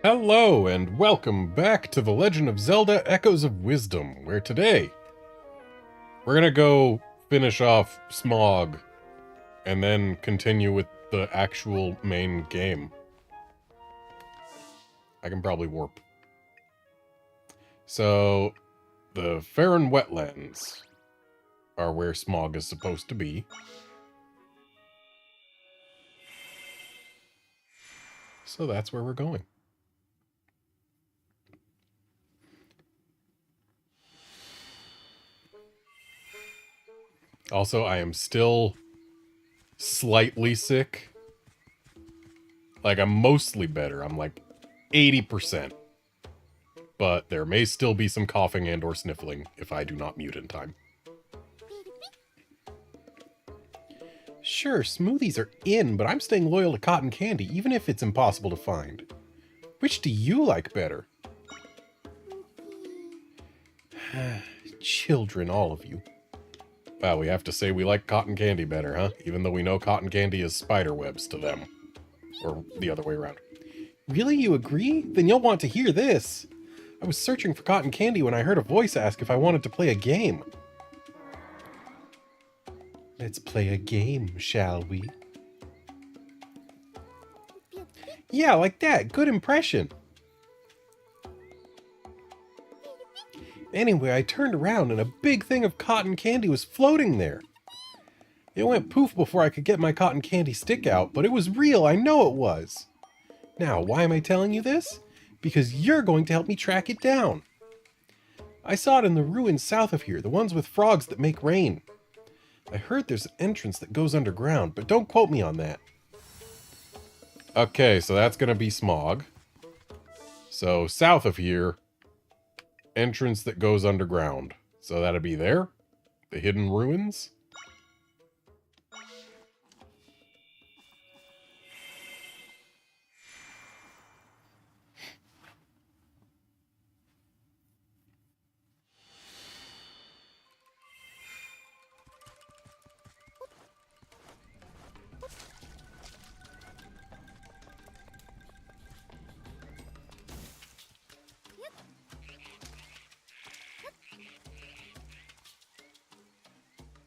Hello, and welcome back to the Legend of Zelda Echoes of Wisdom, where today we're gonna go finish off Smog and then continue with the actual main game. I can probably warp. So, the Faron Wetlands are where Smog is supposed to be. So that's where we're going. Also, I am still slightly sick. Like, I'm mostly better. I'm like 80%. But there may still be some coughing and or sniffling if I do not mute in time. Sure, smoothies are in, but I'm staying loyal to cotton candy, even if it's impossible to find. Which do you like better? Children, all of you. Wow, we have to say we like cotton candy better, huh? Even though we know cotton candy is spider webs to them. Or the other way around. Really, you agree? Then you'll want to hear this. I was searching for cotton candy when I heard a voice ask if I wanted to play a game. Let's play a game, shall we? Yeah, like that. Good impression. Anyway, I turned around and a big thing of cotton candy was floating there. It went poof before I could get my cotton candy stick out, but it was real, I know it was. Now, why am I telling you this? Because you're going to help me track it down. I saw it in the ruins south of here, the ones with frogs that make rain. I heard there's an entrance that goes underground, but don't quote me on that. Okay, so that's gonna be Smog. So, south of here, entrance that goes underground. So that'd be there? The hidden ruins?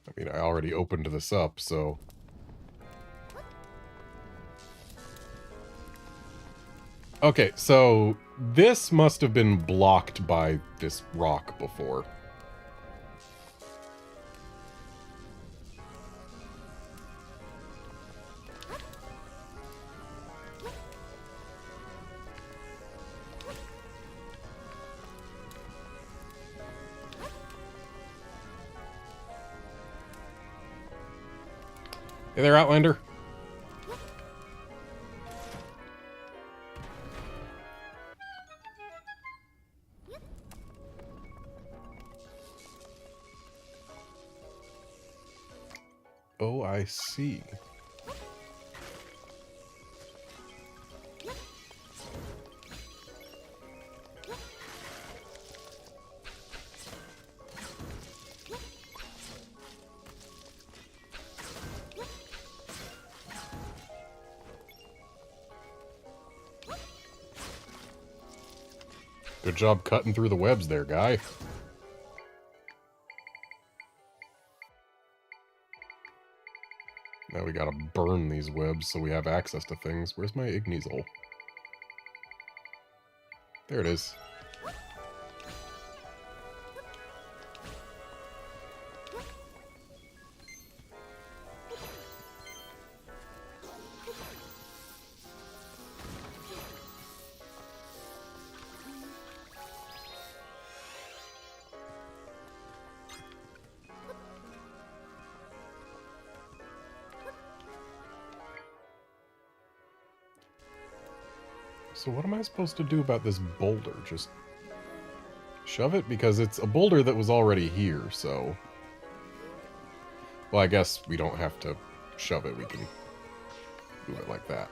I mean, I already opened this up, so... Okay, so this must have been blocked by this rock before. Hey there, Outlander. Oh, I see. Good job cutting through the webs there, guy. Now we gotta burn these webs so we have access to things. Where's my Ignizel? There it is. So what am I supposed to do about this boulder? Just shove it? Because it's a boulder that was already here, so... Well, I guess we don't have to shove it. We can move it like that.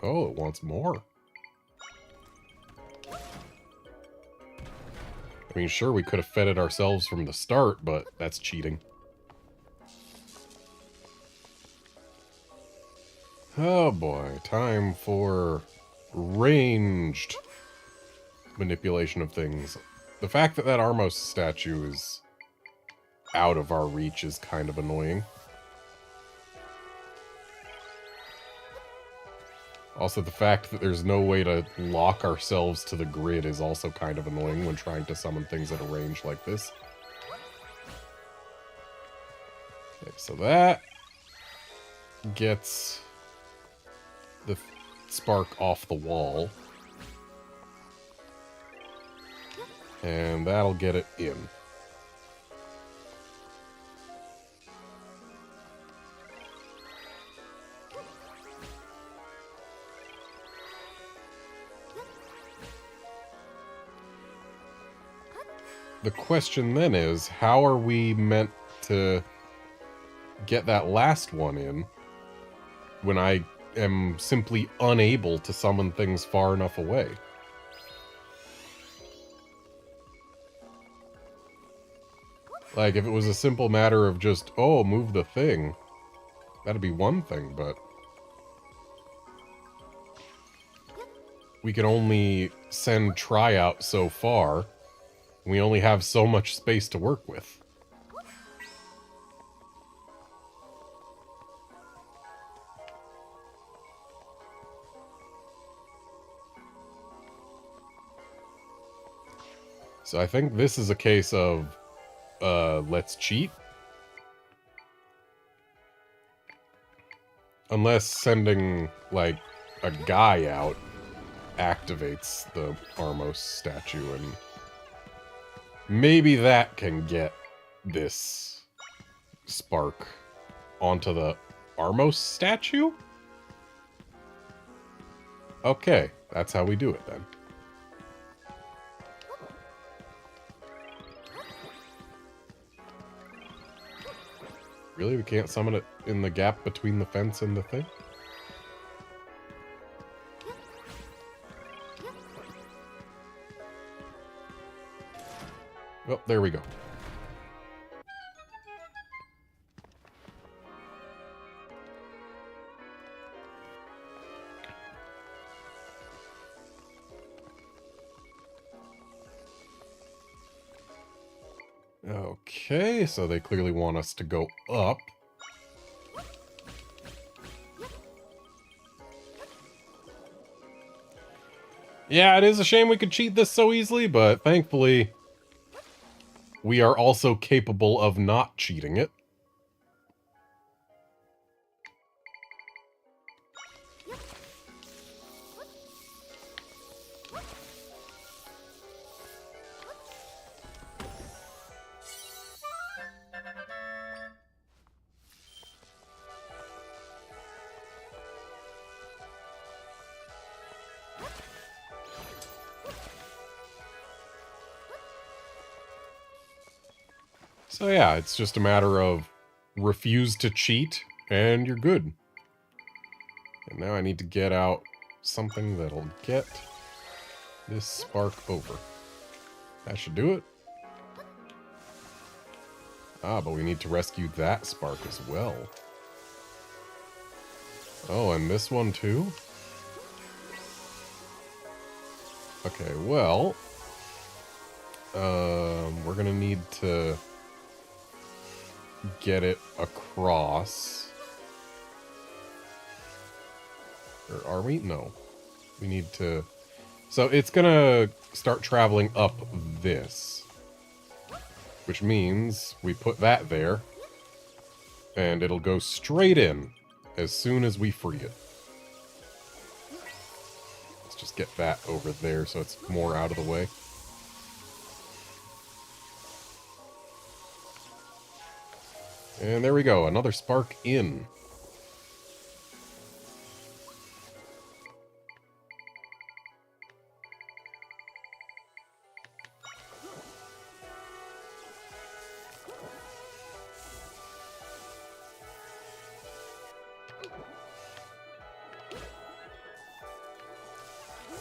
Oh, it wants more. I mean, sure, we could have fed it ourselves from the start, but that's cheating. Oh boy, time for ranged manipulation of things. The fact that that Armos statue is out of our reach is kind of annoying. Also, the fact that there's no way to lock ourselves to the grid is also kind of annoying when trying to summon things at a range like this. Okay, so that gets the spark off the wall. And that'll get it in. The question then is, how are we meant to get that last one in when I am simply unable to summon things far enough away? Like, if it was a simple matter of just, oh, move the thing, that'd be one thing, but we can only send tryout so far. We only have so much space to work with. So I think this is a case of, let's cheat. Unless sending, like, a guy out activates the Armos statue, and maybe that can get this spark onto the Armos statue? Okay, that's how we do it then. Really? We can't summon it in the gap between the fence and the thing? Oh, there we go. Okay, so they clearly want us to go up. Yeah, it is a shame we could cheat this so easily, but thankfully we are also capable of not cheating it. So yeah, it's just a matter of refuse to cheat, and you're good. And now I need to get out something that'll get this spark over. That should do it. Ah, but we need to rescue that spark as well. Oh, and this one too? Okay, well... we're gonna need to get it across. Or are we? No. We need to... So it's gonna start traveling up this. Which means we put that there. And it'll go straight in as soon as we free it. Let's just get that over there so it's more out of the way. And there we go, another spark in.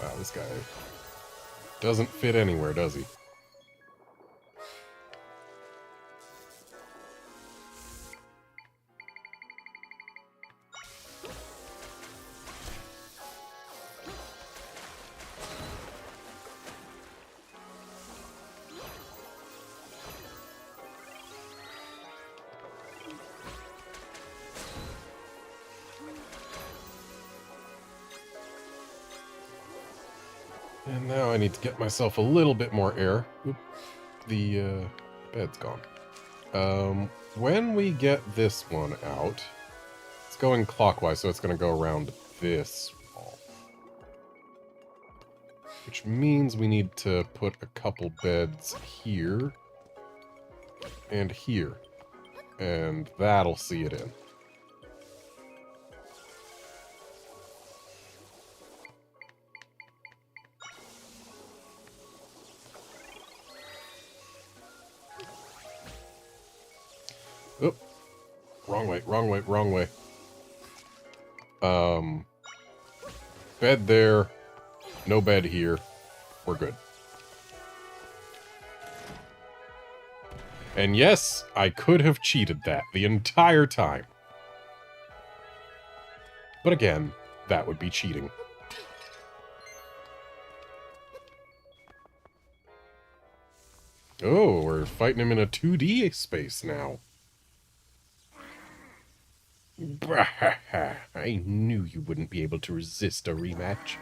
Wow, this guy doesn't fit anywhere, does he? And now I need to get myself a little bit more air. Oop, the bed's gone. When we get this one out, it's going clockwise, so it's going to go around this wall. Which means we need to put a couple beds here and here. And that'll see it in. Oop. Wrong way, wrong way, wrong way. Bed there. No bed here. We're good. And yes, I could have cheated that the entire time. But again, that would be cheating. Oh, we're fighting him in a 2D space now. I knew you wouldn't be able to resist a rematch.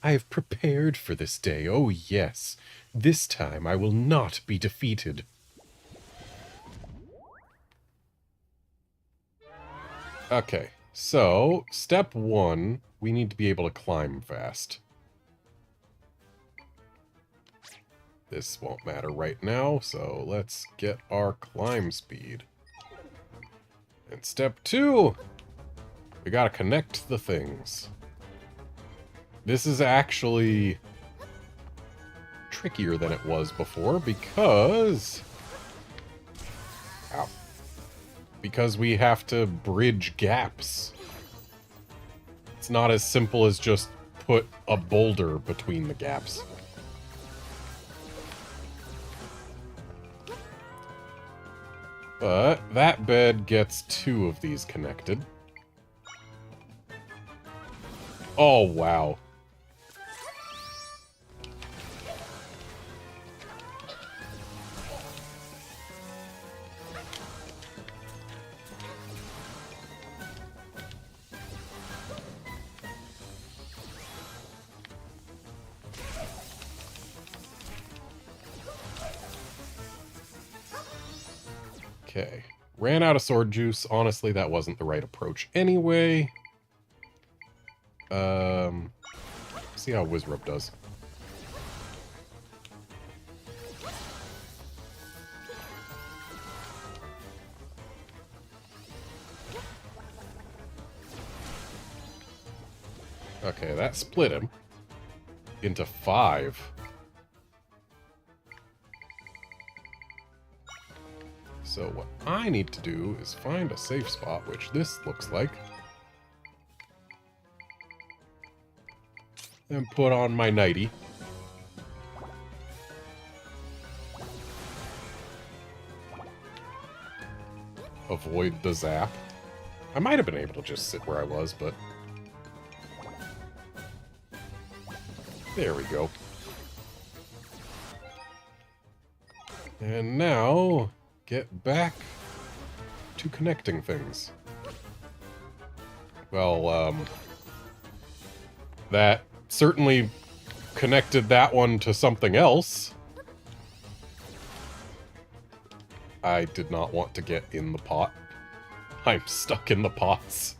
I have prepared for this day, oh yes. This time I will not be defeated. Okay, so, step 1, we need to be able to climb fast. This won't matter right now, so let's get our climb speed. And step 2, we gotta connect the things. This is actually trickier than it was before because... Ow. Because we have to bridge gaps. It's not as simple as just put a boulder between the gaps. But that bed gets 2 of these connected. Oh, wow. Okay. Ran out of sword juice. Honestly, that wasn't the right approach anyway. See how Wizrub does. Okay, that split him into 5. So what I need to do is find a safe spot, which this looks like. And put on my nightie. Avoid the zap. I might have been able to just sit where I was, but... There we go. And now, get back to connecting things. Well, that certainly connected that one to something else. I did not want to get in the pot. I'm stuck in the pots.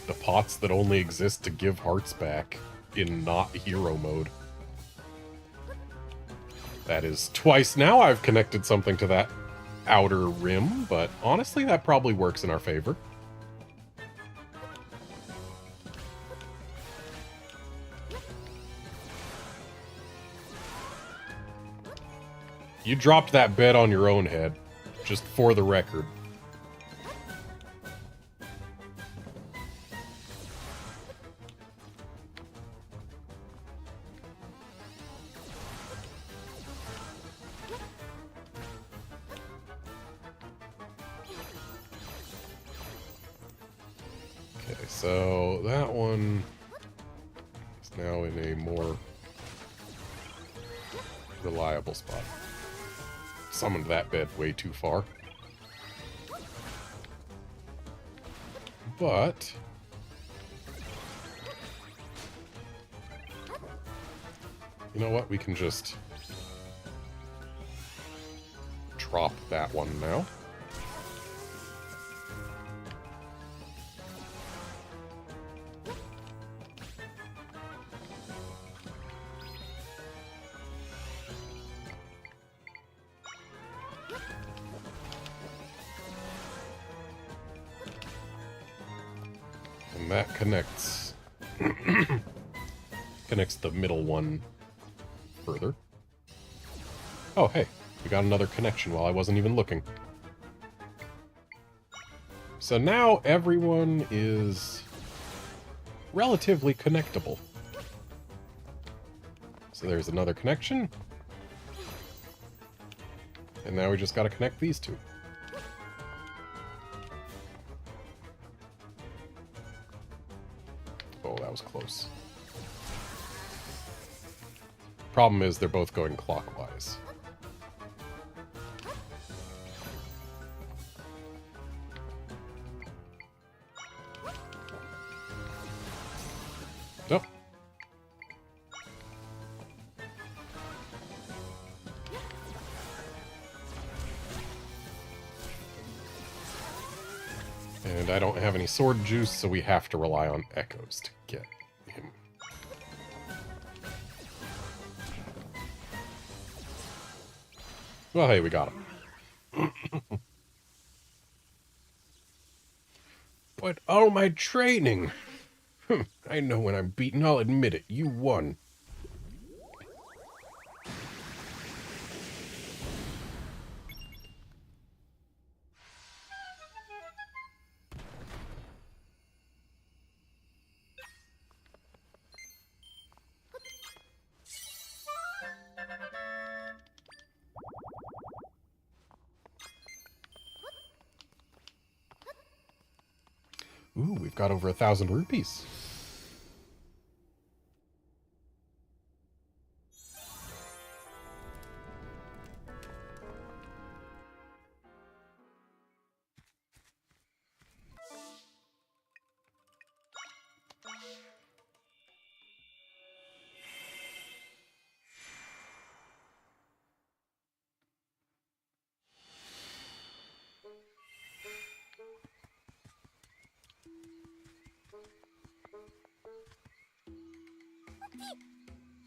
The pots that only exist to give hearts back in not hero mode. That is twice now I've connected something to that outer rim, but honestly that probably works in our favor. You dropped that bed on your own head, just for the record. Okay, so that one is now in a more reliable spot. Summoned that bed way too far. But you know what? We can just drop that one now. And that connects connects the middle one further. Oh, hey, we got another connection while I wasn't even looking. So now everyone is relatively connectable. So there's another connection. And now we just gotta connect these two. Oh, that was close. Problem is, they're both going clockwise. Nope. And I don't have any sword juice, so we have to rely on echoes to get him. Well, hey, we got him. But all my training! I know when I'm beaten, I'll admit it. You won. Ooh, we've got over 1,000 rupees.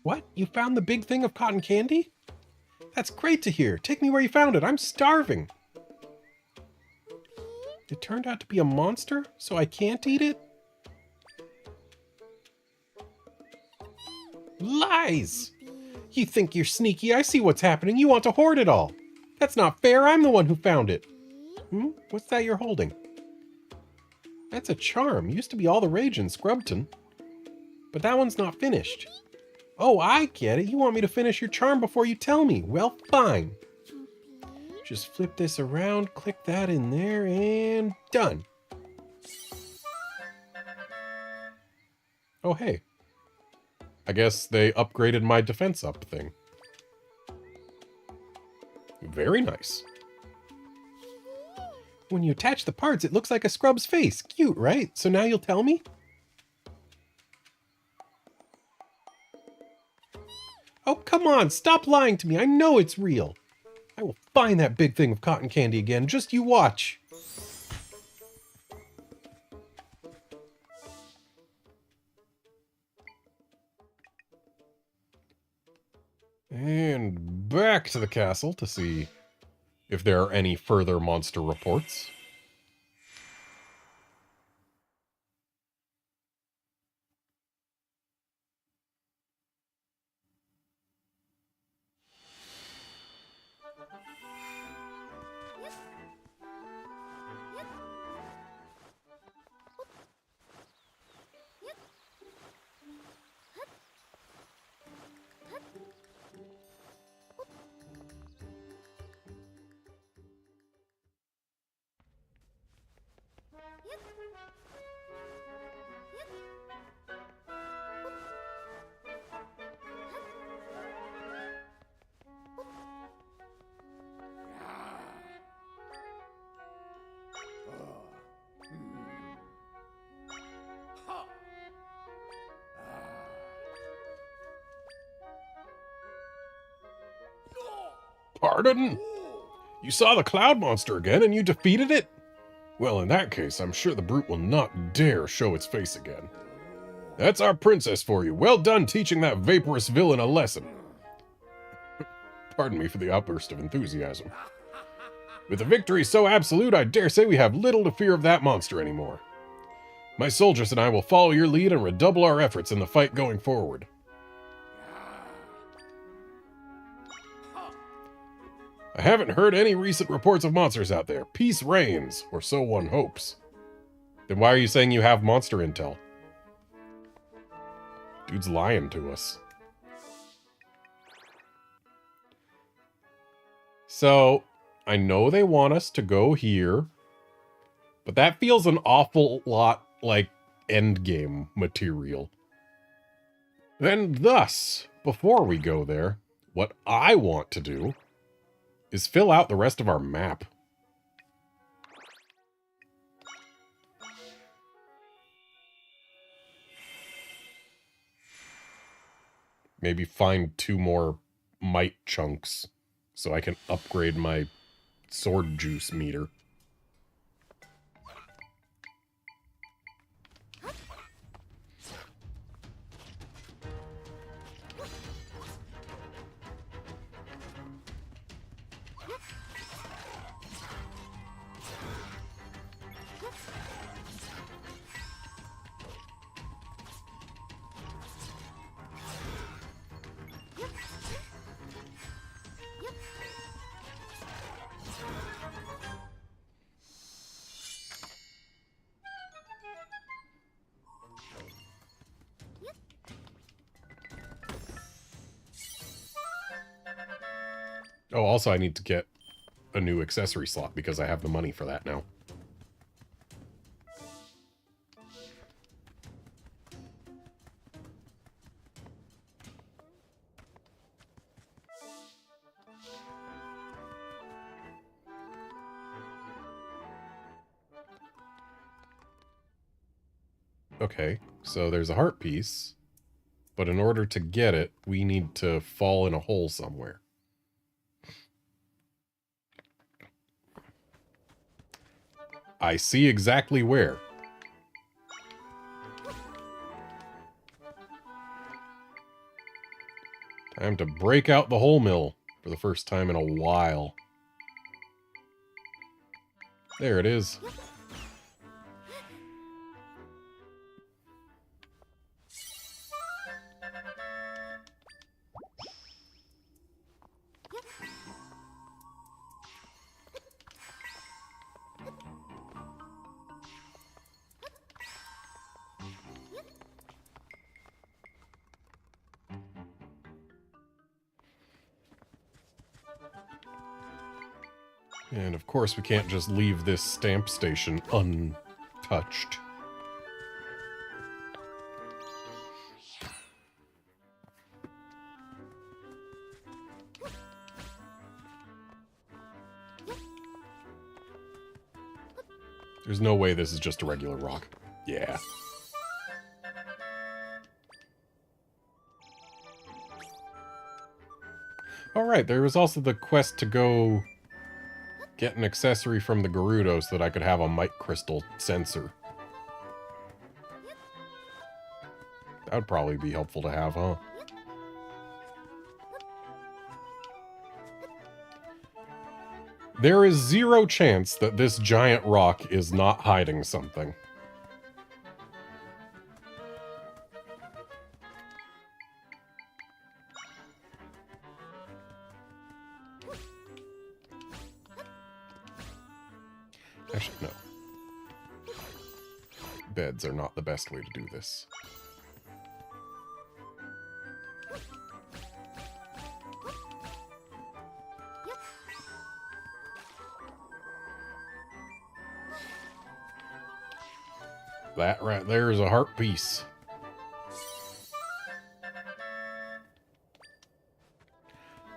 What? You found the big thing of cotton candy? That's great to hear. Take me where you found it. I'm starving. It turned out to be a monster, so I can't eat it? Lies! You think you're sneaky. I see what's happening. You want to hoard it all. That's not fair. I'm the one who found it. What's that you're holding? That's a charm. Used to be all the rage in Scrubton. But that one's not finished. Oh, I get it. You want me to finish your charm before you tell me. Well, fine. Just flip this around, click that in there, and done. Oh, hey. I guess they upgraded my defense up thing. Very nice. When you attach the parts, it looks like a scrub's face. Cute, right? So now you'll tell me? Oh, come on, stop lying to me. I know it's real. I will find that big thing of cotton candy again. Just you watch. And back to the castle to see if there are any further monster reports. Pardon? You saw the cloud monster again and you defeated it? Well, in that case, I'm sure the brute will not dare show its face again. That's our princess for you. Well done teaching that vaporous villain a lesson. Pardon me for the outburst of enthusiasm. With a victory so absolute, I dare say we have little to fear of that monster anymore. My soldiers and I will follow your lead and redouble our efforts in the fight going forward. I haven't heard any recent reports of monsters out there. Peace reigns, or so one hopes. Then why are you saying you have monster intel? Dude's lying to us. So, I know they want us to go here, but that feels an awful lot like endgame material. Then thus, before we go there, what I want to do is fill out the rest of our map. Maybe find 2 more might chunks so I can upgrade my sword juice meter. Oh, also I need to get a new accessory slot because I have the money for that now. Okay, so there's a heart piece, but in order to get it, we need to fall in a hole somewhere. I see exactly where. Time to break out the whole mill for the first time in a while. There it is. And of course we can't just leave this stamp station untouched. There's no way this is just a regular rock. Yeah. Alright, there was also the quest to go get an accessory from the Gerudo so that I could have a might crystal sensor. That would probably be helpful to have, huh? There is 0 chance that this giant rock is not hiding something. Actually, no. Beds are not the best way to do this. That right there is a heart piece.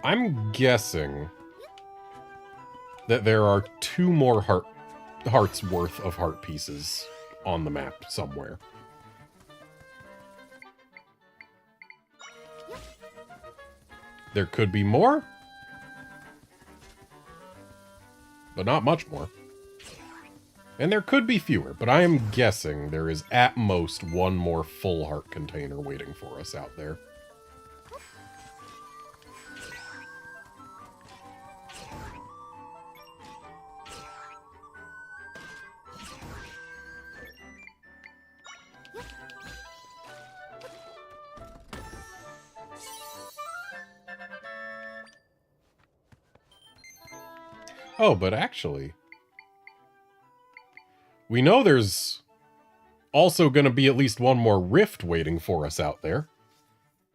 I'm guessing that there are 2 more hearts worth of heart pieces on the map somewhere. There could be more. but not much more. And there could be fewer, but I am guessing there is at most one more full heart container waiting for us out there. Oh, but actually, we know there's also going to be at least one more rift waiting for us out there.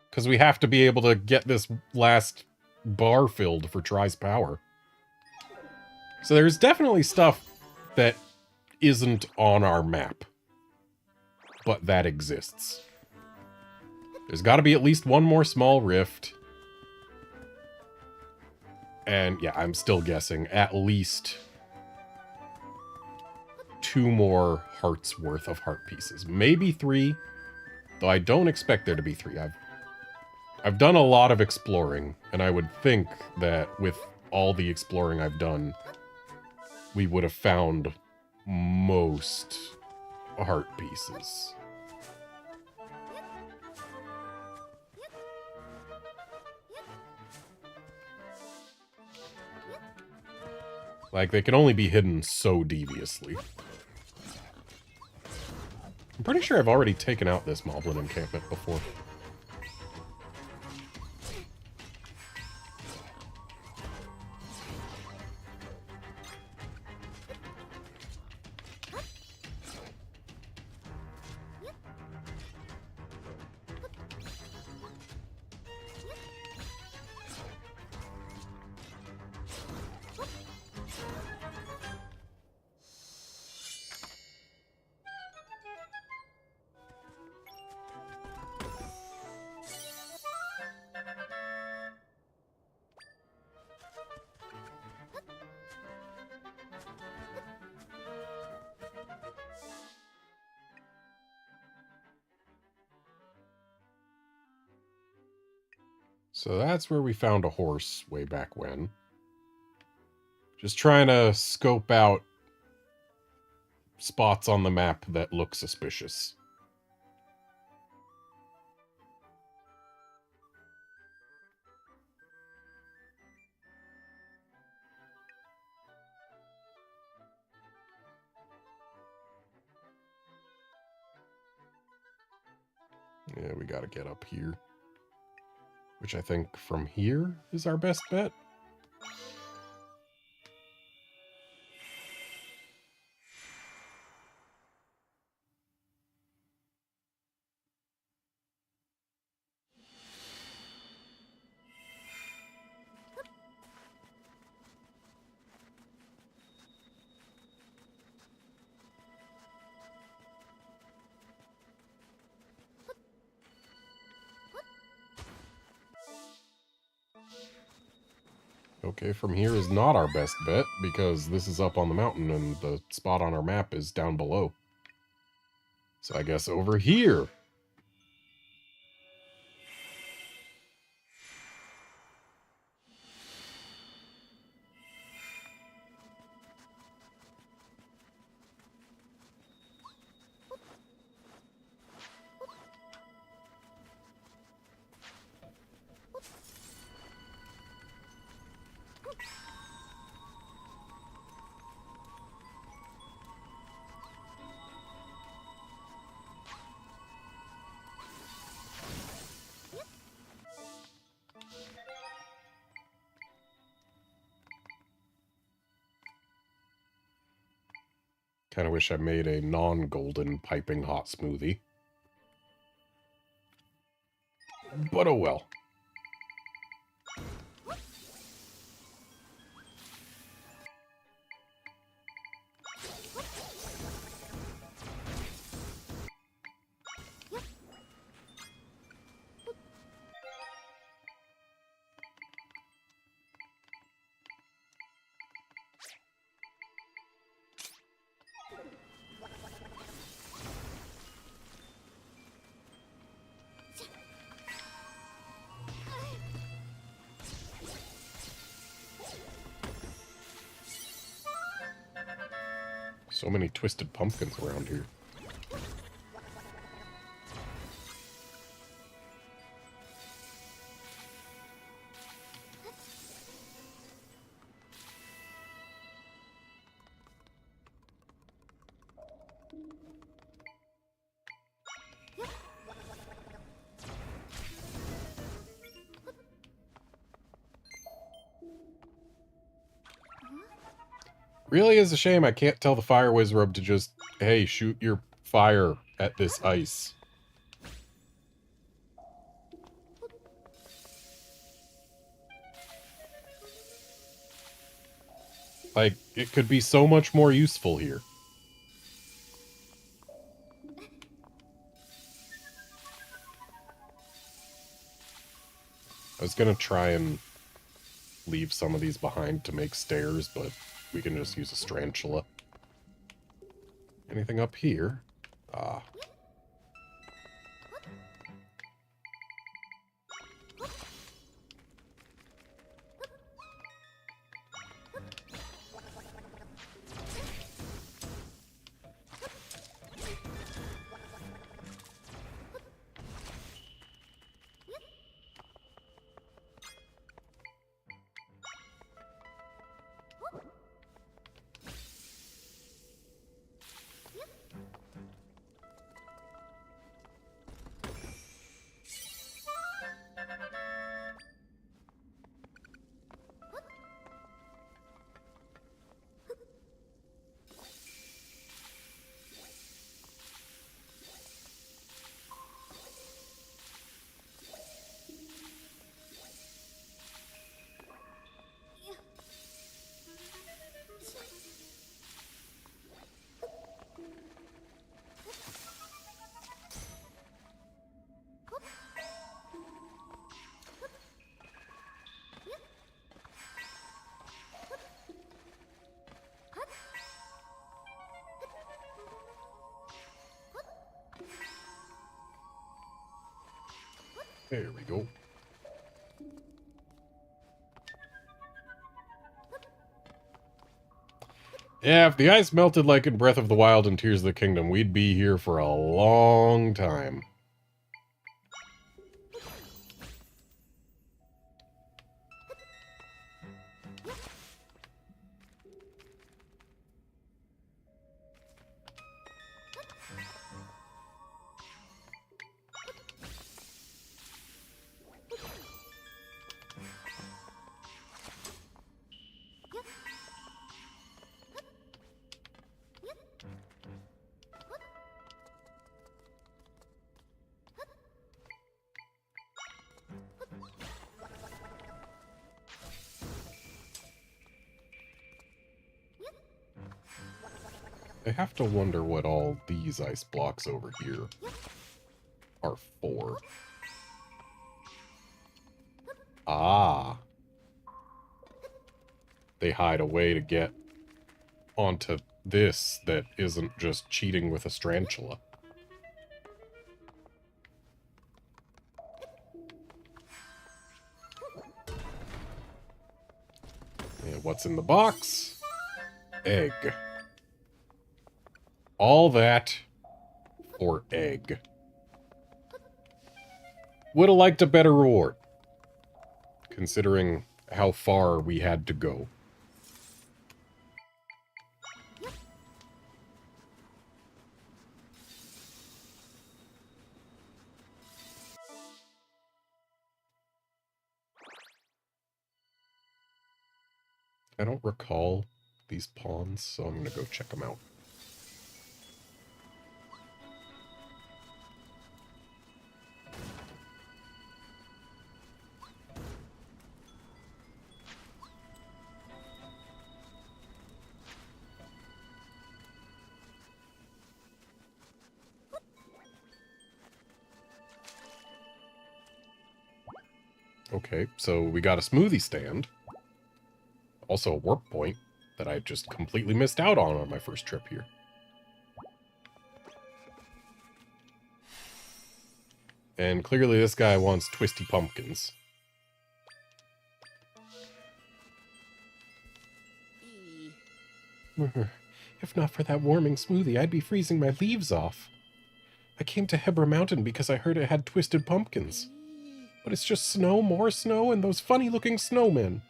Because we have to be able to get this last bar filled for Try's power. So there's definitely stuff that isn't on our map, but that exists. There's got to be at least one more small rift. And yeah, I'm still guessing at least 2 more hearts worth of heart pieces. Maybe 3, though I don't expect there to be 3. I've done a lot of exploring, and I would think that with all the exploring I've done, we would have found most heart pieces. Like, they can only be hidden so deviously. I'm pretty sure I've already taken out this Moblin encampment before. So that's where we found a horse way back when. Just trying to scope out spots on the map that look suspicious. Yeah, we gotta get up here. Which I think from here is our best bet. Okay, from here is not our best bet, because this is up on the mountain and the spot on our map is down below. So I guess over here. Kind of wish I made a non-golden piping hot smoothie. But oh well. So many twisted pumpkins around here. Really is a shame I can't tell the Fire Wizrobe to just, hey, shoot your fire at this ice. Like, it could be so much more useful here. I was gonna try and leave some of these behind to make stairs, but we can just use a Strantula. Anything up here? Ah. There we go. Yeah, if the ice melted like in Breath of the Wild and Tears of the Kingdom, we'd be here for a long time. I have to wonder what all these ice blocks over here are for. Ah. They hide a way to get onto this that isn't just cheating with a Strantula. And what's in the box? Egg. All that for egg. Would have liked a better reward, considering how far we had to go. I don't recall these pawns, so I'm gonna go check them out. Okay, so we got a smoothie stand. Also a warp point that I just completely missed out on my first trip here. And clearly this guy wants twisty pumpkins. If not for that warming smoothie, I'd be freezing my leaves off. I came to Hebra Mountain because I heard it had twisted pumpkins. But it's just snow, more snow, and those funny-looking snowmen.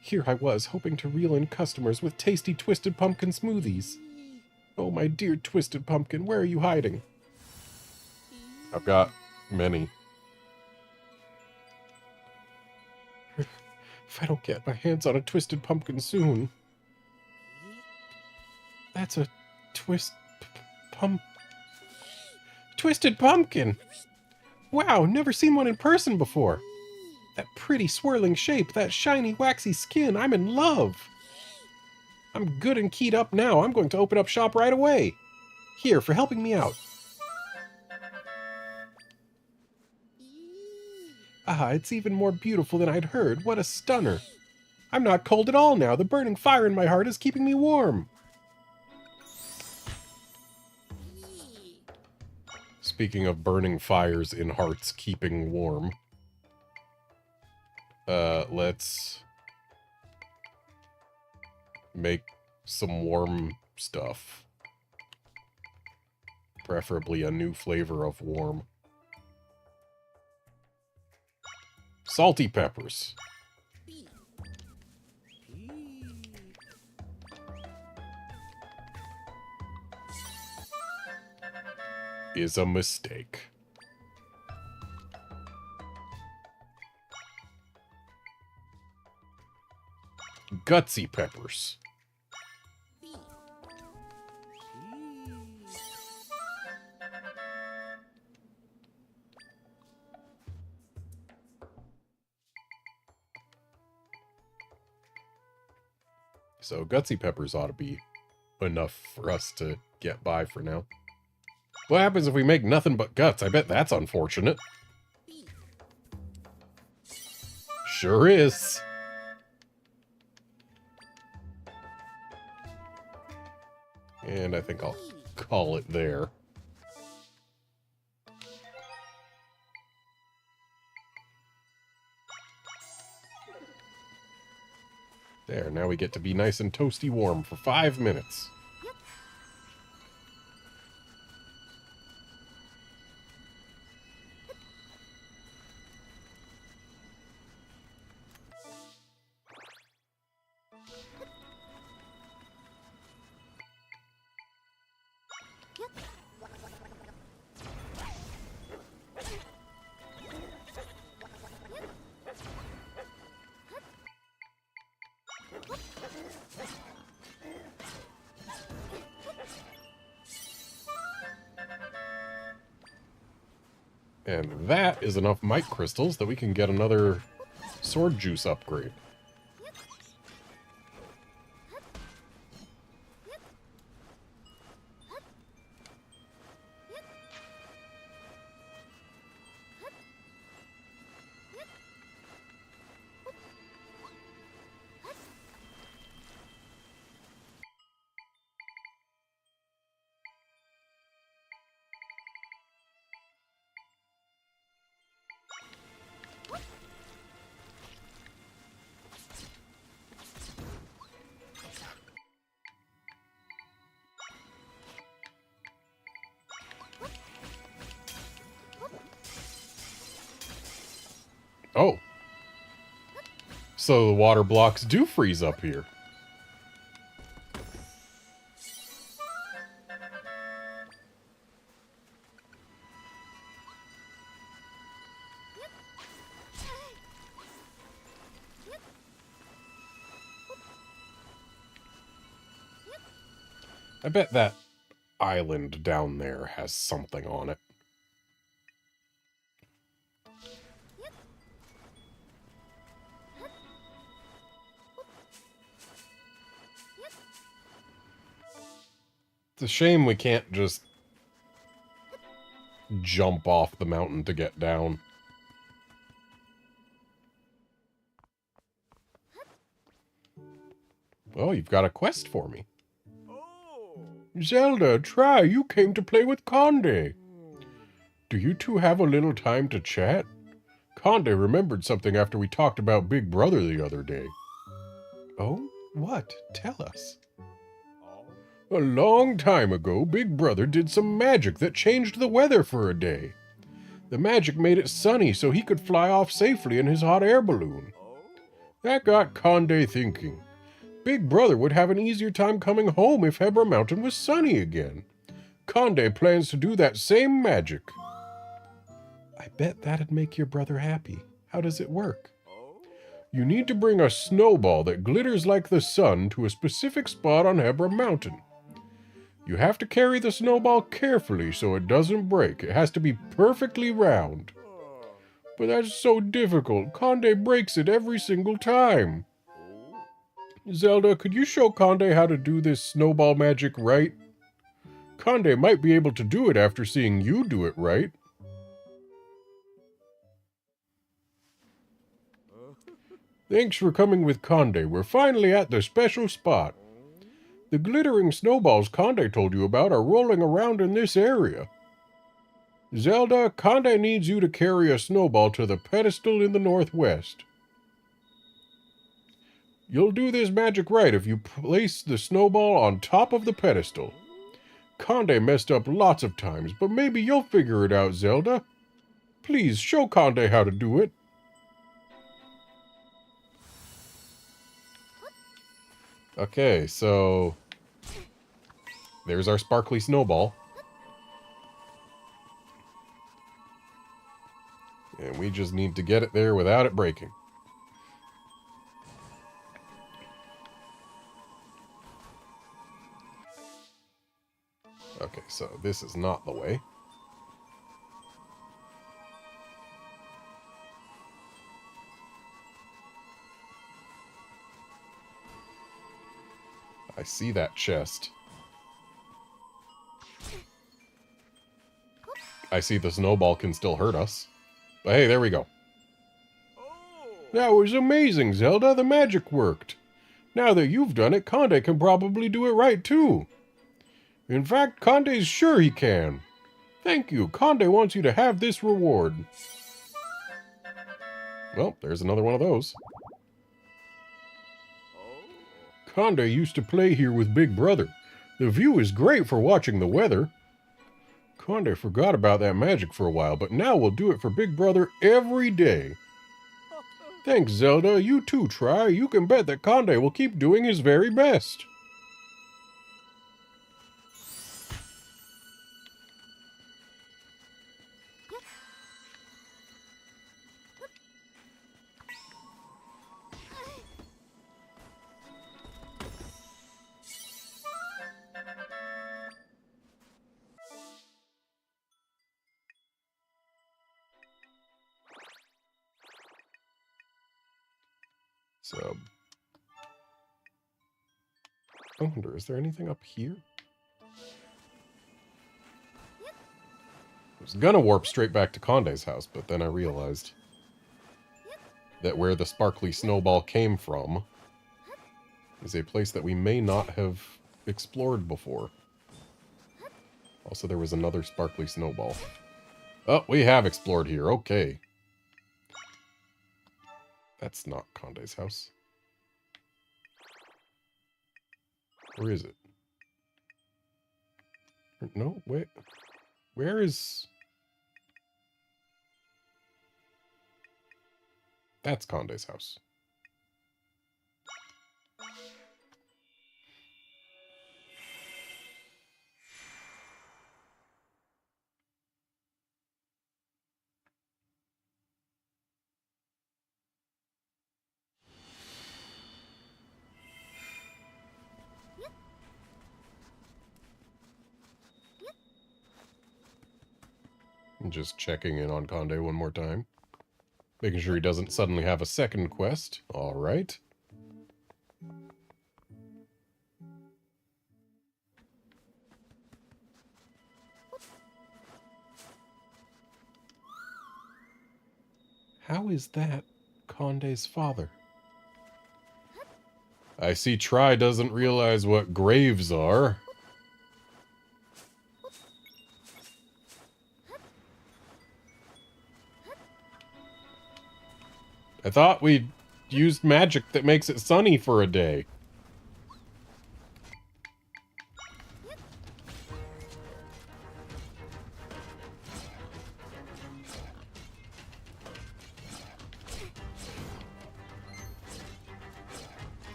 Here I was, hoping to reel in customers with tasty twisted pumpkin smoothies. Oh, my dear twisted pumpkin, where are you hiding? I've got many. If I don't get my hands on a twisted pumpkin soon... That's a twisted pumpkin! Wow, never seen one in person before! That pretty swirling shape, that shiny waxy skin, I'm in love! I'm good and keyed up now, I'm going to open up shop right away! Here, for helping me out. Ah, it's even more beautiful than I'd heard, what a stunner! I'm not cold at all now, the burning fire in my heart is keeping me warm! Speaking of burning fires in hearts keeping warm, let's make some warm stuff. Preferably a new flavor of warm. Salty peppers. Is a mistake. Gutsy peppers. So gutsy peppers ought to be enough for us to get by for now. What happens if we make nothing but guts? I bet that's unfortunate. Sure is. And I think I'll call it there. There, now we get to be nice and toasty warm for 5 minutes. And that is enough mic crystals that we can get another sword juice upgrade. Oh. So the water blocks do freeze up here. I bet that island down there has something on it. It's a shame we can't just jump off the mountain to get down. Well, you've got a quest for me. Zelda, try. You came to play with Conde. Do you two have a little time to chat? Conde remembered something after we talked about Big Brother the other day. Oh? What? Tell us. A long time ago, Big Brother did some magic that changed the weather for a day. The magic made it sunny so he could fly off safely in his hot air balloon. That got Conde thinking. Big Brother would have an easier time coming home if Hebra Mountain was sunny again. Conde plans to do that same magic. I bet that'd make your brother happy. How does it work? You need to bring a snowball that glitters like the sun to a specific spot on Hebra Mountain. You have to carry the snowball carefully so it doesn't break. It has to be perfectly round. But that's so difficult. Conde breaks it every single time. Zelda, could you show Conde how to do this snowball magic right? Conde might be able to do it after seeing you do it right. Thanks for coming with Conde. We're finally at the special spot. The glittering snowballs Conde told you about are rolling around in this area. Zelda, Conde needs you to carry a snowball to the pedestal in the northwest. You'll do this magic right if you place the snowball on top of the pedestal. Conde messed up lots of times, but maybe you'll figure it out, Zelda. Please, show Conde how to do it. Okay, so there's our sparkly snowball. And we just need to get it there without it breaking. Okay, so this is not the way. I see that chest. I see the snowball can still hurt us. But hey, there we go. That was amazing, Zelda. The magic worked. Now that you've done it, Conde can probably do it right, too. In fact, Conde's sure he can. Thank you. Conde wants you to have this reward. Well, there's another one of those. Conde used to play here with Big Brother. The view is great for watching the weather. Conde forgot about that magic for a while, but now we'll do it for Big Brother every day. Thanks, Zelda. You too, try. You can bet that Conde will keep doing his very best. So, I wonder, is there anything up here? I was gonna warp straight back to Conde's house, but then I realized that where the sparkly snowball came from is a place that we may not have explored before. Also, there was another sparkly snowball. Oh, we have explored here. Okay. That's not Conde's house. Where is it? No, wait. Where is... That's Conde's house. I'm just checking in on Conde one more time. Making sure he doesn't suddenly have a second quest. Alright. How is that Conde's father? I see Tri doesn't realize what graves are. I thought we used magic that makes it sunny for a day.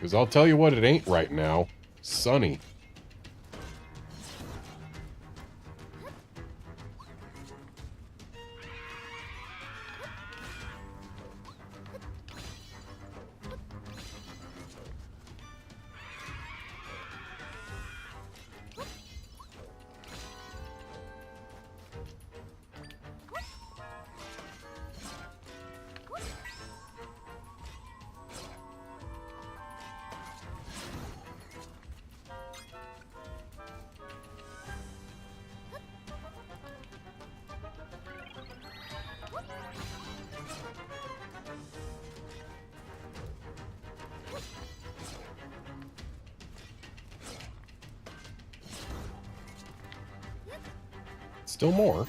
Because I'll tell you what it ain't right now. Sunny. Still more.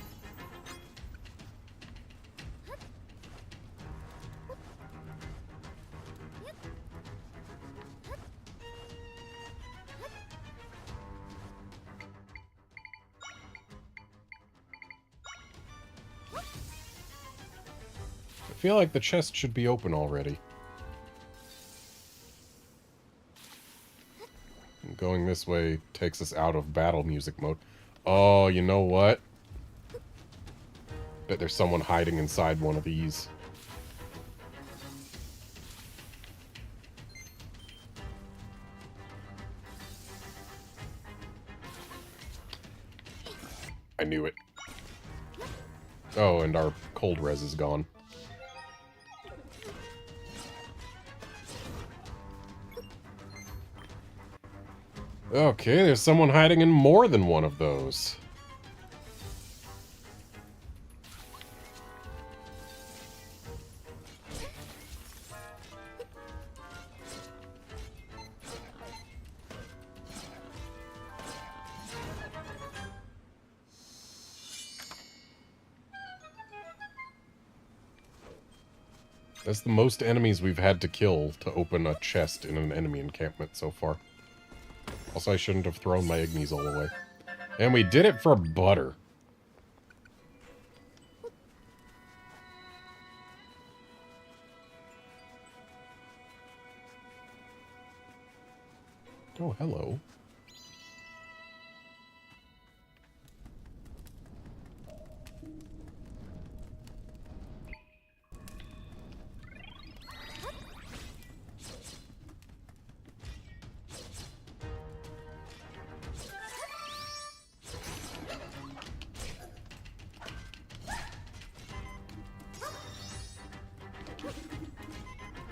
I feel like the chest should be open already. Going this way takes us out of battle music mode. Oh, you know what? Bet there's someone hiding inside one of these. I knew it. Oh, and our cold res is gone. Okay, there's someone hiding in more than one of those. That's the most enemies we've had to kill to open a chest in an enemy encampment so far. Also, I shouldn't have thrown my ignies all away. And we did it for butter. Oh, hello.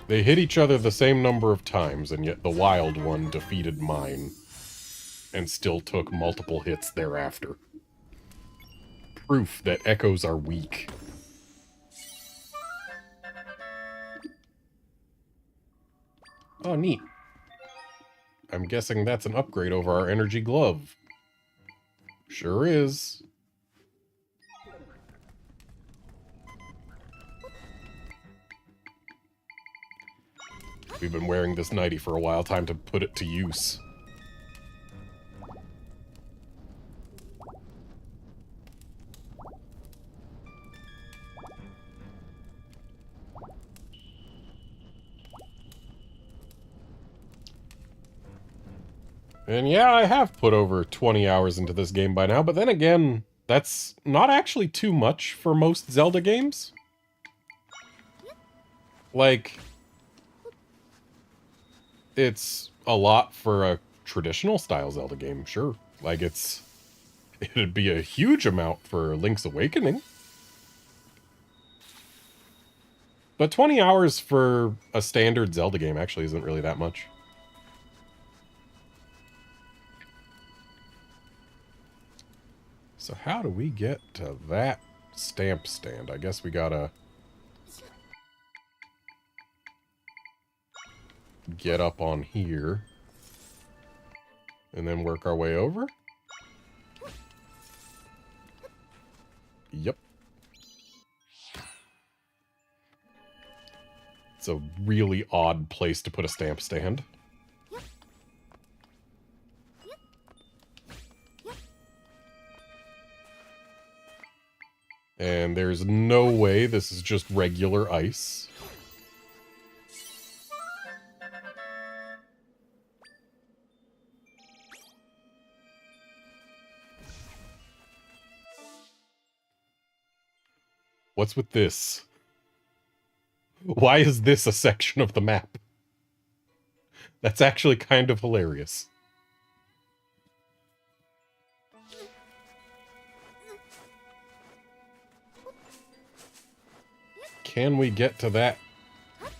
They hit each other the same number of times, and yet the wild one defeated mine, and still took multiple hits thereafter. Proof that echoes are weak. Oh, neat. I'm guessing that's an upgrade over our energy glove. Sure is. We've been wearing this nightie for a while. Time to put it to use. And yeah, I have put over 20 hours into this game by now, but then again, that's not actually too much for most Zelda games. Like, it's a lot for a traditional style Zelda game, sure. Like, it'd be a huge amount for Link's Awakening. But 20 hours for a standard Zelda game actually isn't really that much. So how do we get to that stamp stand? I guess we gotta get up on here and then work our way over. Yep. It's a really odd place to put a stamp stand. And there's no way this is just regular ice. What's with this? Why is this a section of the map? That's actually kind of hilarious. Can we get to that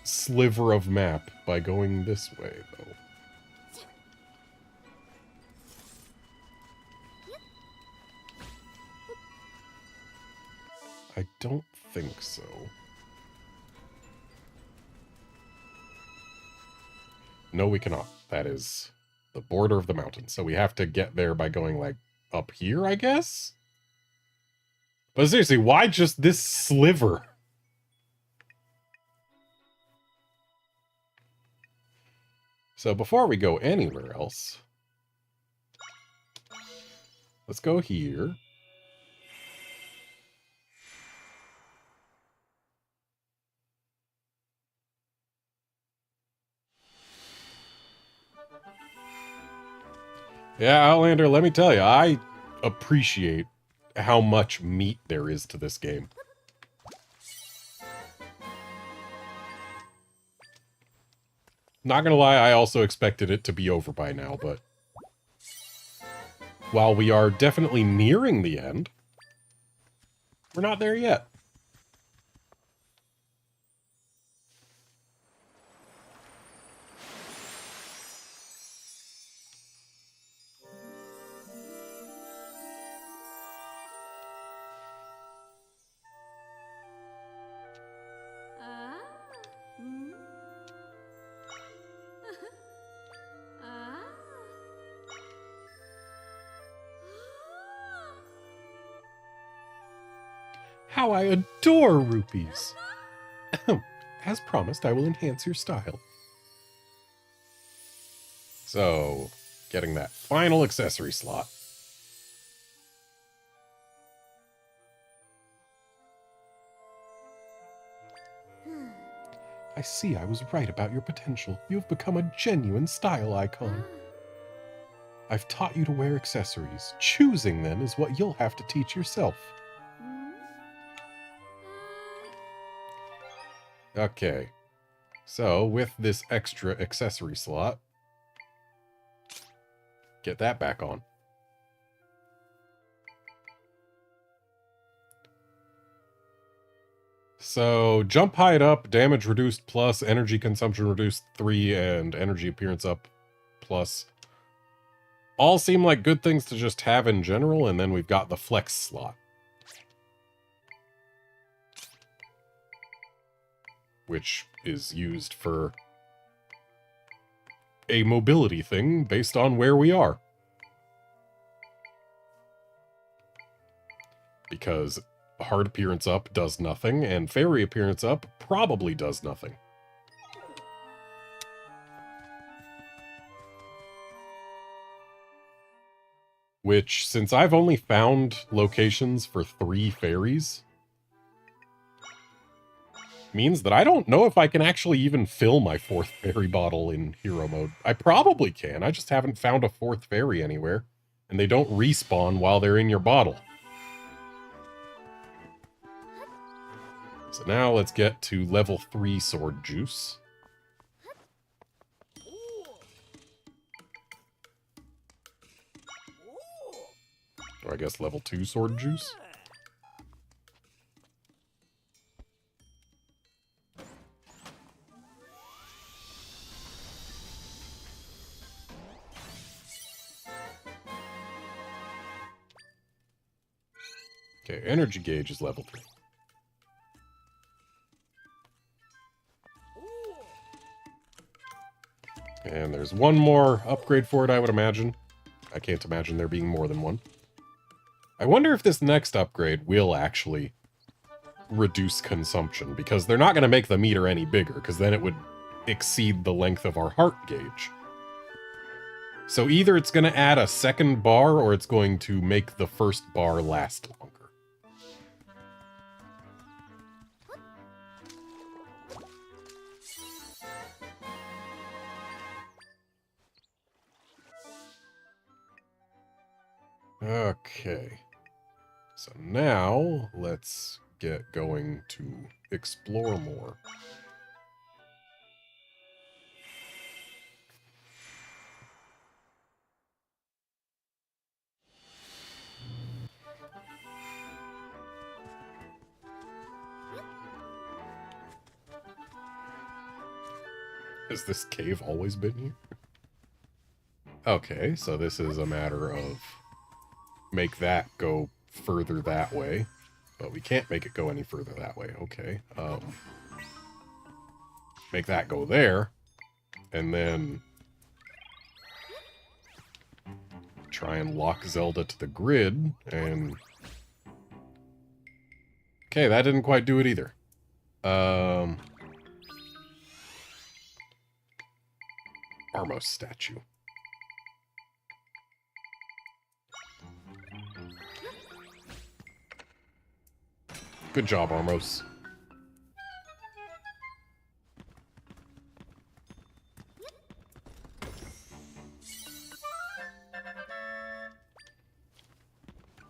sliver of map by going this way, though? I don't think so. No, we cannot. That is the border of the mountain. So we have to get there by going, like, up here, I guess? But seriously, why just this sliver? So before we go anywhere else, let's go here. Yeah, Outlander, let me tell you, I appreciate how much meat there is to this game. Not gonna lie, I also expected it to be over by now, but while we are definitely nearing the end, we're not there yet. How I adore rupees! As promised, I will enhance your style. So, getting that final accessory slot. I see I was right about your potential. You have become a genuine style icon. I've taught you to wear accessories. Choosing them is what you'll have to teach yourself. Okay. So, with this extra accessory slot, get that back on. So, jump height up, damage reduced plus, energy consumption reduced 3, and energy appearance up plus. All seem like good things to just have in general, and then we've got the flex slot, which is used for a mobility thing based on where we are. Because hard appearance up does nothing, and fairy appearance up probably does nothing. Which, since I've only found locations for 3 fairies, means that I don't know if I can actually even fill my 4th fairy bottle in hero mode. I probably can, I just haven't found a 4th fairy anywhere, and they don't respawn while they're in your bottle. So now let's get to level 3 sword juice. Or I guess level 2 sword juice. Okay, energy gauge is level 3. And there's one more upgrade for it, I would imagine. I can't imagine there being more than one. I wonder if this next upgrade will actually reduce consumption, because they're not going to make the meter any bigger, because then it would exceed the length of our heart gauge. So either it's going to add a second bar, or it's going to make the first bar last longer. Okay. So now, let's get going to explore more. Has this cave always been here? Okay, so this is a matter of make that go further that way, but we can't make it go any further that way. Okay, make that go there, and then try and lock Zelda to the grid, and... Okay, that didn't quite do it either. Armos statue. Good job, Armos.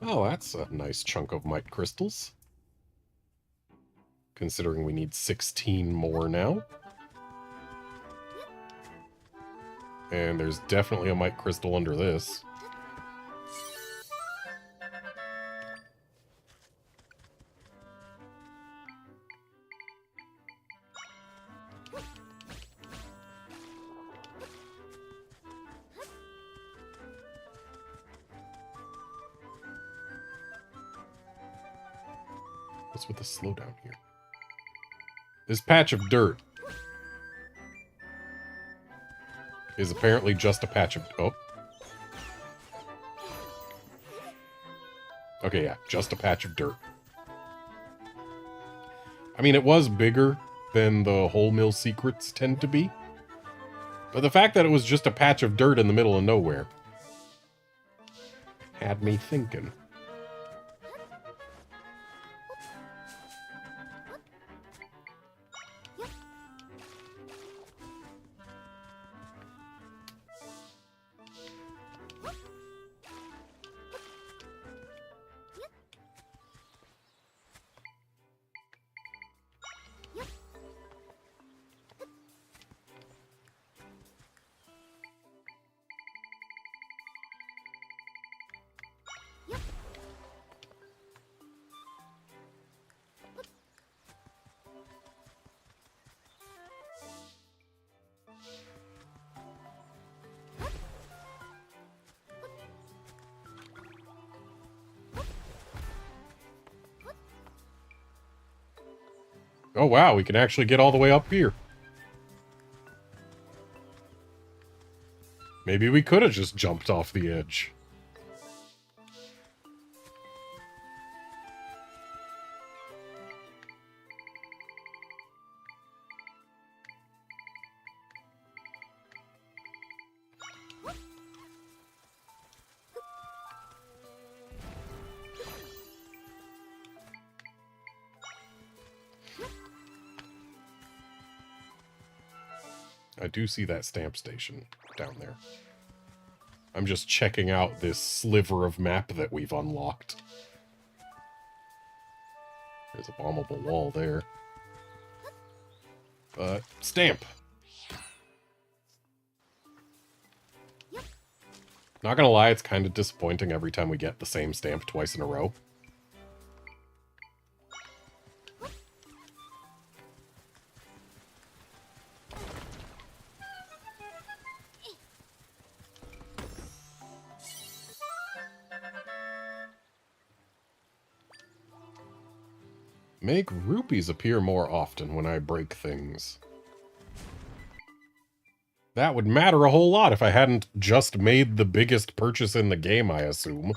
Oh, that's a nice chunk of might crystals. Considering we need 16 more now. And there's definitely a might crystal under this. What's with the slowdown here? This patch of dirt is apparently just a patch of... Oh. Okay, yeah, just a patch of dirt. I mean, it was bigger than the whole mill secrets tend to be. But the fact that it was just a patch of dirt in the middle of nowhere had me thinking. Oh wow, we can actually get all the way up here. Maybe we could have just jumped off the edge. I do see that stamp station down there. I'm just checking out this sliver of map that we've unlocked. There's a bombable wall there. Stamp! Not gonna lie, it's kind of disappointing every time we get the same stamp twice in a row. Make rupees appear more often when I break things. That would matter a whole lot if I hadn't just made the biggest purchase in the game, I assume.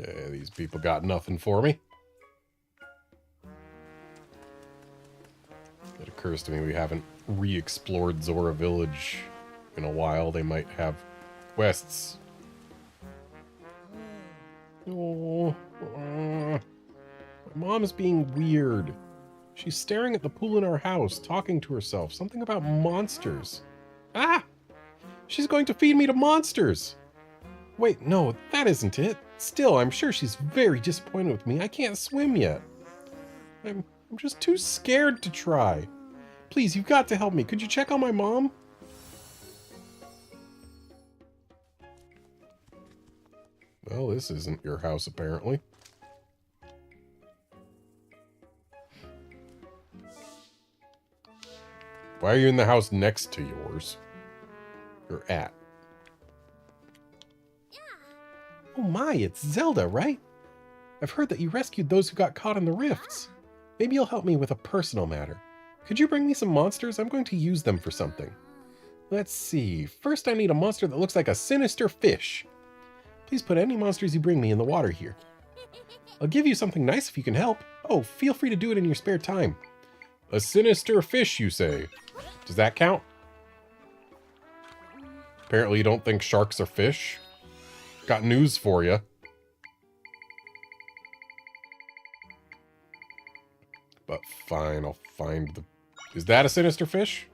Okay, these people got nothing for me. It occurs to me we haven't re-explored Zora Village in a while. They might have quests. Oh, my mom's being weird. She's staring at the pool in our house, talking to herself. Something about monsters. Ah! She's going to feed me to monsters! Wait, no, that isn't it. Still, I'm sure she's very disappointed with me. I can't swim yet. I'm just too scared to try. Please, you've got to help me. Could you check on my mom? Well, this isn't your house, apparently. Why are you in the house next to yours? You're at. Oh my, it's Zelda, right? I've heard that you rescued those who got caught in the rifts. Maybe you'll help me with a personal matter. Could you bring me some monsters? I'm going to use them for something. Let's see. First, I need a monster that looks like a sinister fish. Please put any monsters you bring me in the water here. I'll give you something nice if you can help. Oh, feel free to do it in your spare time. A sinister fish, you say? Does that count? Apparently you don't think sharks are fish. Got news for you. But fine, I'll find the... Is that a sinister fish?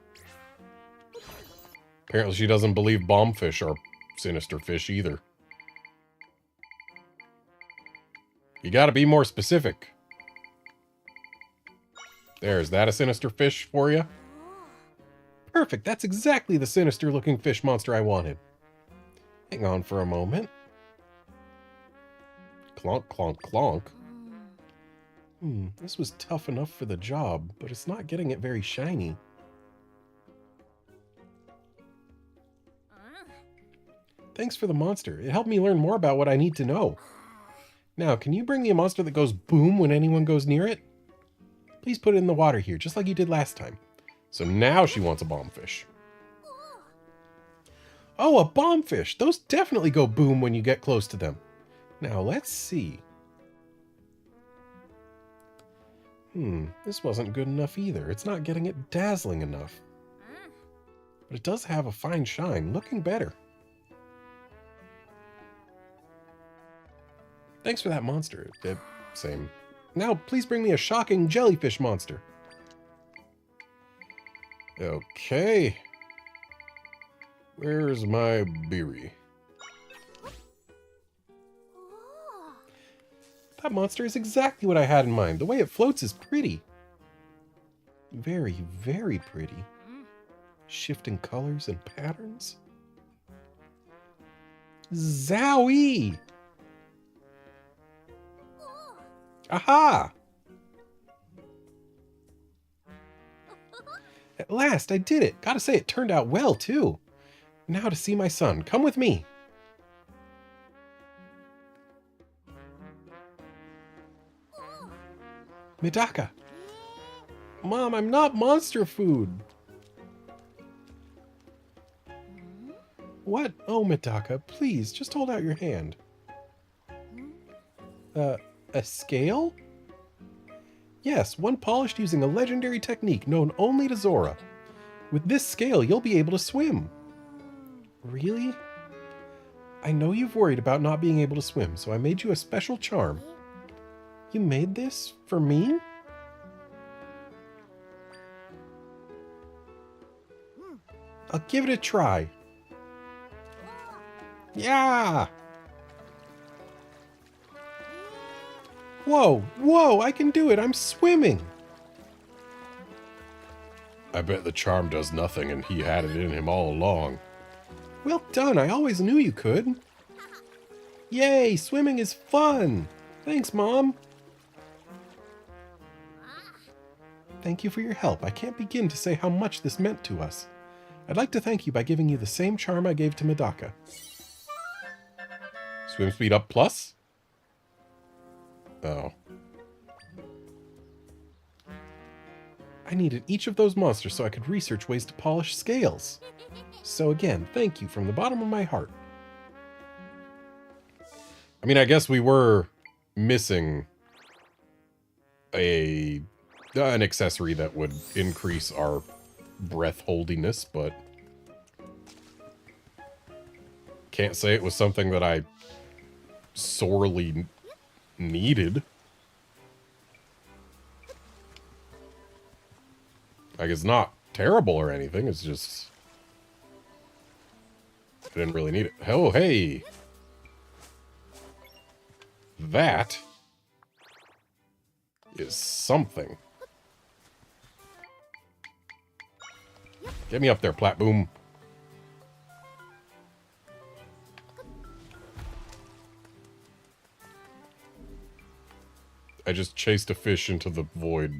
Apparently she doesn't believe bombfish are sinister fish either. You gotta be more specific. There's that a sinister fish for you? Perfect, that's exactly the sinister looking fish monster I wanted. Hang on for a moment. Clonk, clonk, clonk. This was tough enough for the job, but it's not getting it very shiny. Thanks for the monster. It helped me learn more about what I need to know. Now, can you bring me a monster that goes boom when anyone goes near it? Please put it in the water here, just like you did last time. So now she wants a bombfish. Oh, a bombfish! Those definitely go boom when you get close to them. Now, let's see. This wasn't good enough either. It's not getting it dazzling enough. But it does have a fine shine, looking better. Thanks for that monster. Same. Now, please bring me a shocking jellyfish monster. Okay. Where's my Beery? That monster is exactly what I had in mind. The way it floats is pretty. Very, very pretty. Shifting colors and patterns. Zowie! Aha! At last, I did it. Gotta say, it turned out well, too. Now to see my son. Come with me. Medaka. Mom, I'm not monster food. What? Oh, Medaka, please, just hold out your hand. A scale? Yes, one polished using a legendary technique known only to Zora. With this scale, you'll be able to swim. Really? I know you've worried about not being able to swim, so I made you a special charm. You made this for me? I'll give it a try. Yeah! Whoa, whoa, I can do it. I'm swimming. I bet the charm does nothing and he had it in him all along. Well done. I always knew you could. Yay, swimming is fun. Thanks, Mom. Thank you for your help. I can't begin to say how much this meant to us. I'd like to thank you by giving you the same charm I gave to Medaka. Swim speed up plus? Oh. I needed each of those monsters so I could research ways to polish scales. So again, thank you from the bottom of my heart. I mean, I guess we were missing an accessory that would increase our breath holdiness, but can't say it was something that I sorely needed. Like, it's not terrible or anything, it's just I didn't really need it. Oh, hey! That is something. Get me up there, Platboom. I just chased a fish into the void.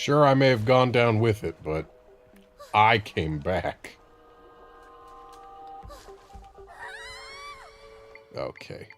Sure, I may have gone down with it, but I came back. Okay.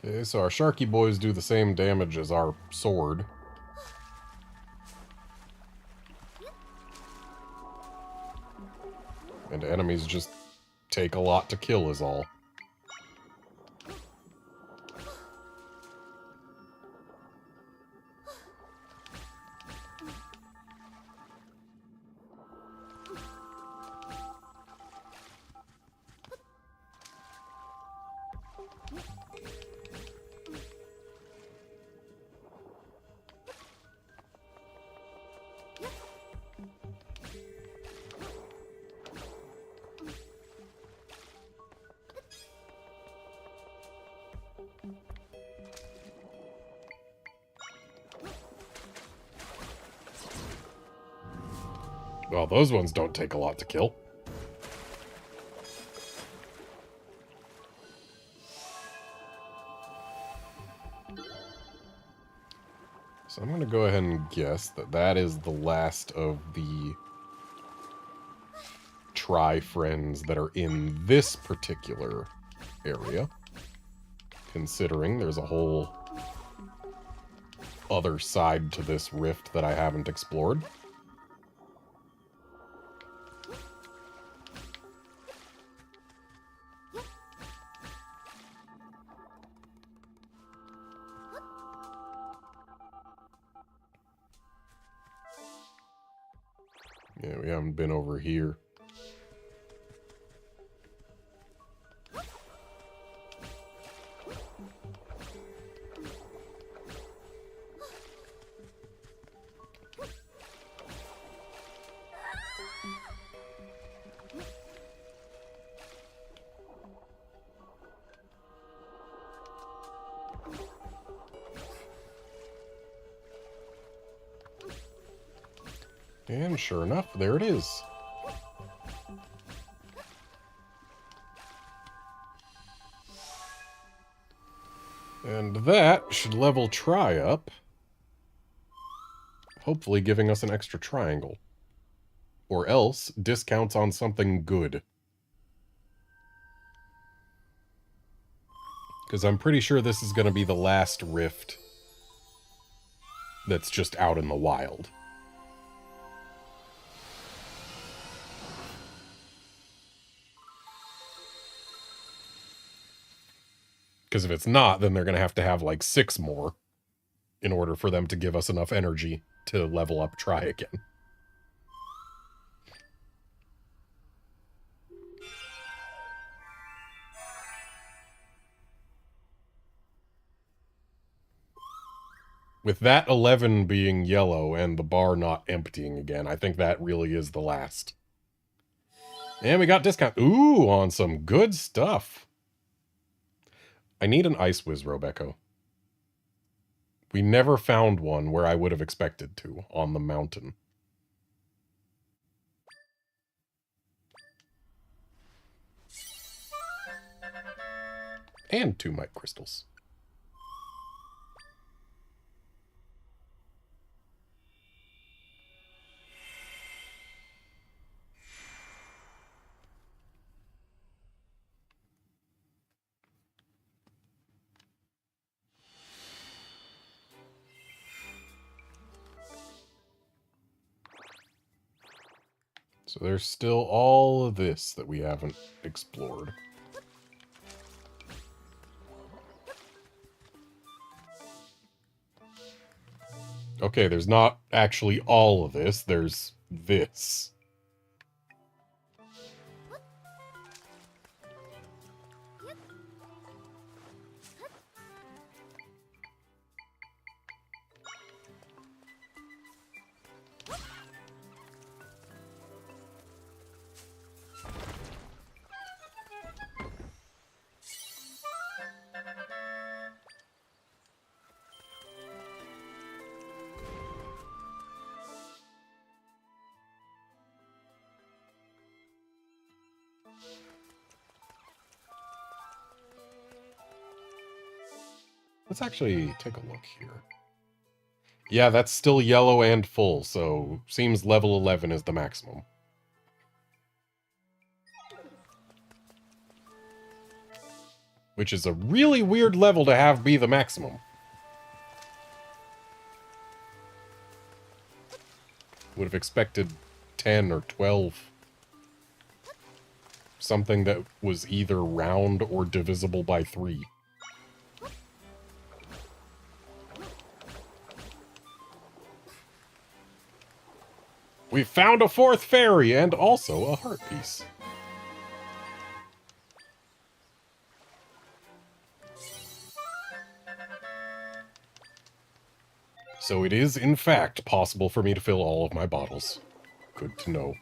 Okay, so our Sharky boys do the same damage as our sword. And enemies just take a lot to kill is all. Well, those ones don't take a lot to kill. So I'm going to go ahead and guess that that is the last of the tri-friends that are in this particular area. Considering there's a whole other side to this rift that I haven't explored. Yeah, we haven't been over here. And sure enough, there it is. And that should level Tri up, hopefully giving us an extra triangle. Or else, discounts on something good. Because I'm pretty sure this is going to be the last rift that's just out in the wild. Because if it's not, then they're going to have like 6 more in order for them to give us enough energy to level up Tri again. With that 11 being yellow and the bar not emptying again, I think that really is the last. And we got discount. Ooh, on some good stuff. I need an Ice Whiz Robeco. We never found one where I would have expected to, on the mountain. And 2 Mite Crystals. So there's still all of this that we haven't explored. Okay, there's not actually all of this, there's this. Let's actually take a look here. Yeah, that's still yellow and full, so seems level 11 is the maximum. Which is a really weird level to have be the maximum. Would have expected 10 or 12. Something that was either round or divisible by 3. We found a 4th fairy and also a heart piece. So it is, in fact, possible for me to fill all of my bottles. Good to know.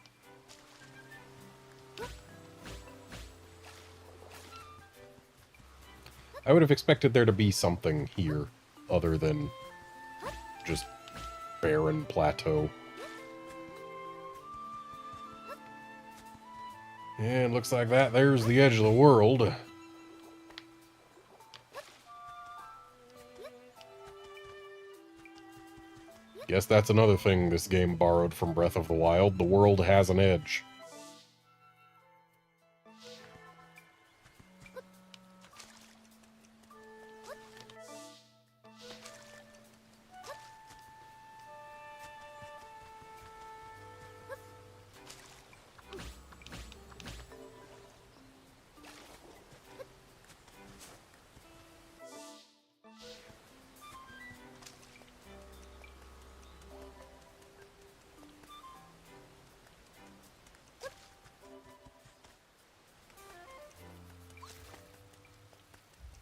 I would have expected there to be something here other than just barren plateau. And looks like there's the edge of the world. Guess that's another thing this game borrowed from Breath of the Wild. The world has an edge.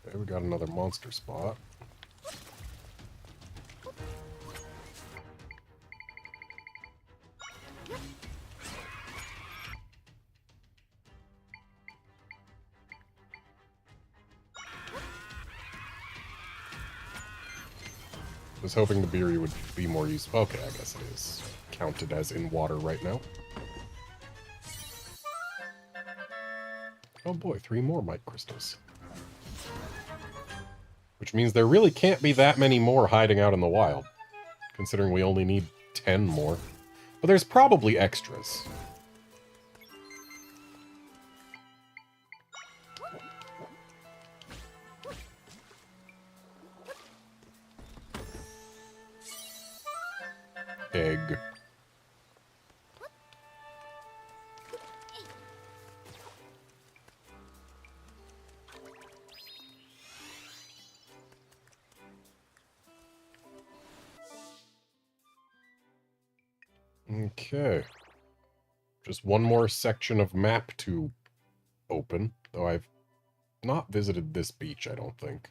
Okay, we got another monster spot. was hoping the Beery would be more useful. Okay, I guess it is counted as in water right now. Oh boy, 3 more Mite Crystals. Which means there really can't be that many more hiding out in the wild, considering we only need 10 more. But there's probably extras. Egg. Okay. Just one more section of map to open, though I've not visited this beach, I don't think.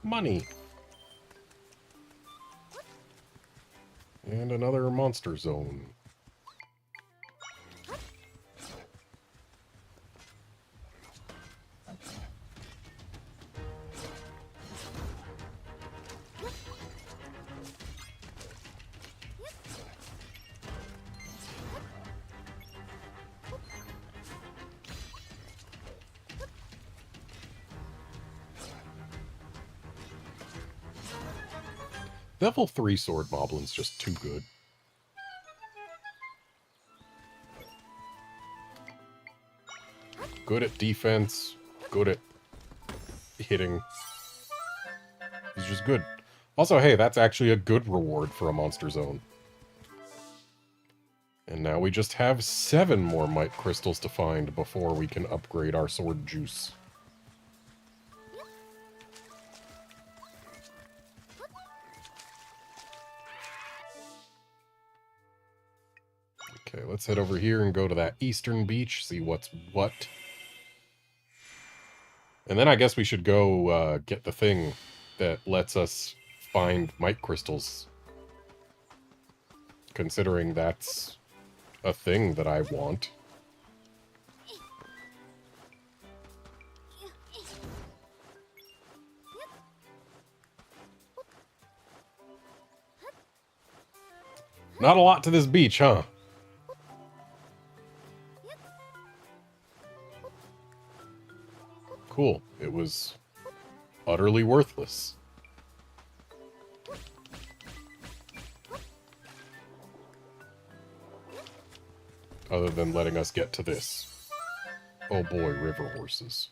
Money. And another monster zone. Level 3 Sword Moblin's just too good. Good at defense, good at hitting. He's just good. Also, hey, that's actually a good reward for a monster zone. And now we just have 7 more Mite Crystals to find before we can upgrade our sword juice. Okay, let's head over here and go to that eastern beach, see what's what. And then I guess we should go get the thing that lets us find Mite Crystals. Considering that's a thing that I want. Not a lot to this beach, huh? Cool. It was utterly worthless. Other than letting us get to this. Oh boy, river horses.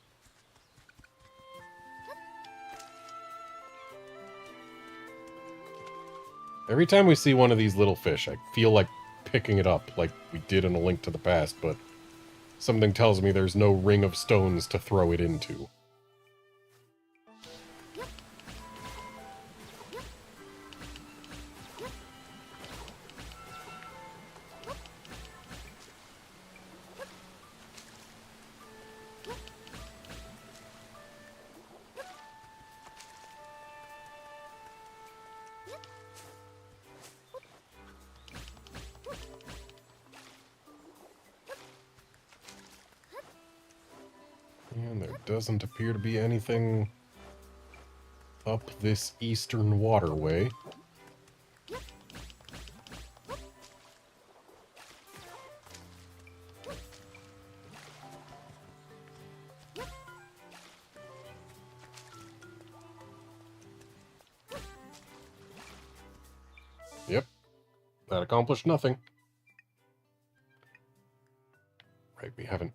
Every time we see one of these little fish, I feel like picking it up, like we did in A Link to the Past, but something tells me there's no ring of stones to throw it into. And there doesn't appear to be anything up this eastern waterway. Yep, that accomplished nothing. Right, we haven't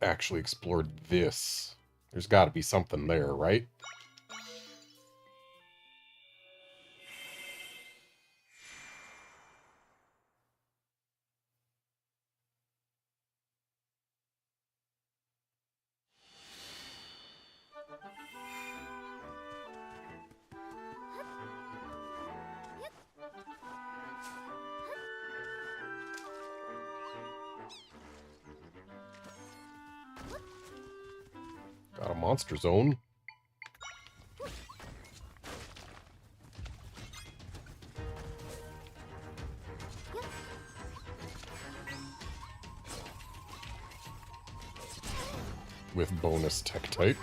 actually explored this. There's got to be something there, right? Got a monster zone. With bonus tech type.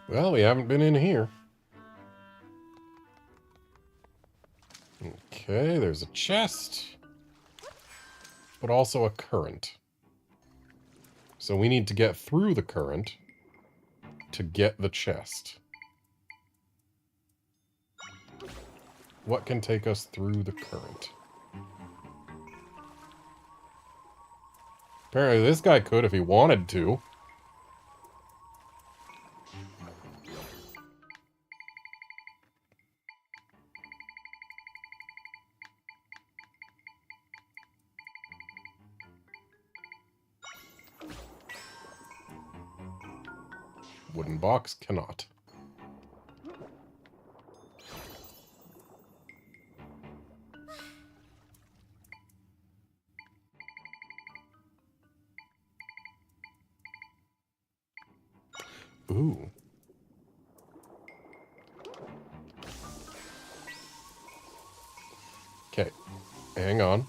Well, we haven't been in here. Okay, there's a chest. But also a current. So we need to get through the current to get the chest. What can take us through the current? Apparently this guy could if he wanted to. Wooden box cannot. Ooh. Okay. Hang on.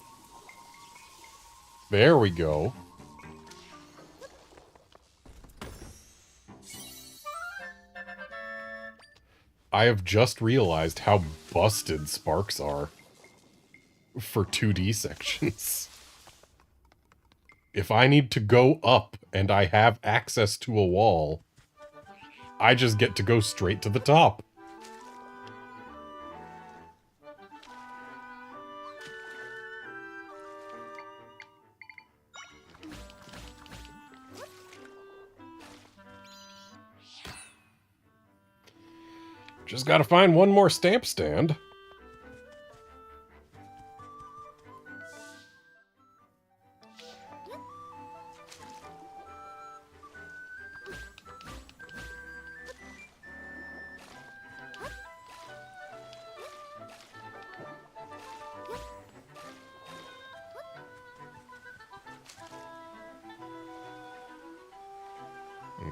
There we go. I have just realized how busted sparks are for 2D sections. If I need to go up and I have access to a wall, I just get to go straight to the top. Just gotta find one more stamp stand.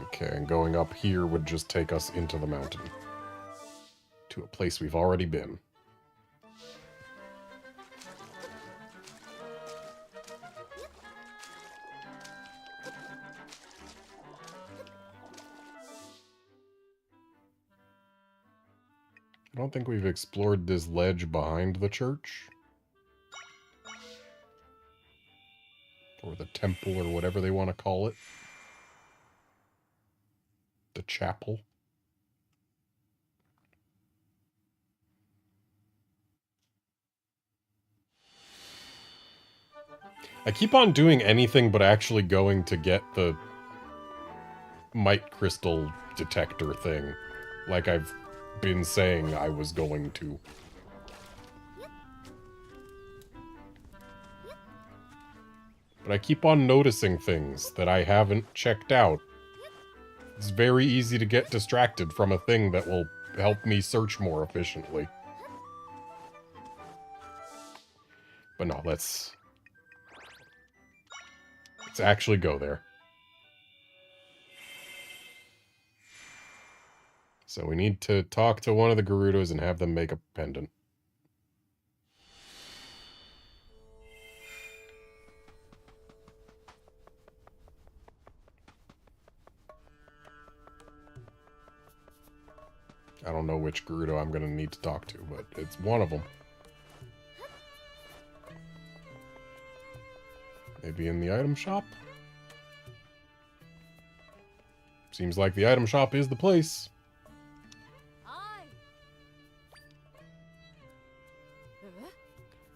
Okay, and going up here would just take us into the mountain. To a place we've already been. I don't think we've explored this ledge behind the church. Or the temple, or whatever they want to call it. The chapel. I keep on doing anything but actually going to get the might crystal detector thing, like I've been saying I was going to. But I keep on noticing things that I haven't checked out. It's very easy to get distracted from a thing that will help me search more efficiently. But no, let's actually go there. So we need to talk to one of the Gerudos and have them make a pendant. I don't know which Gerudo I'm going to need to talk to, but it's one of them. Maybe in the item shop? Seems like the item shop is the place.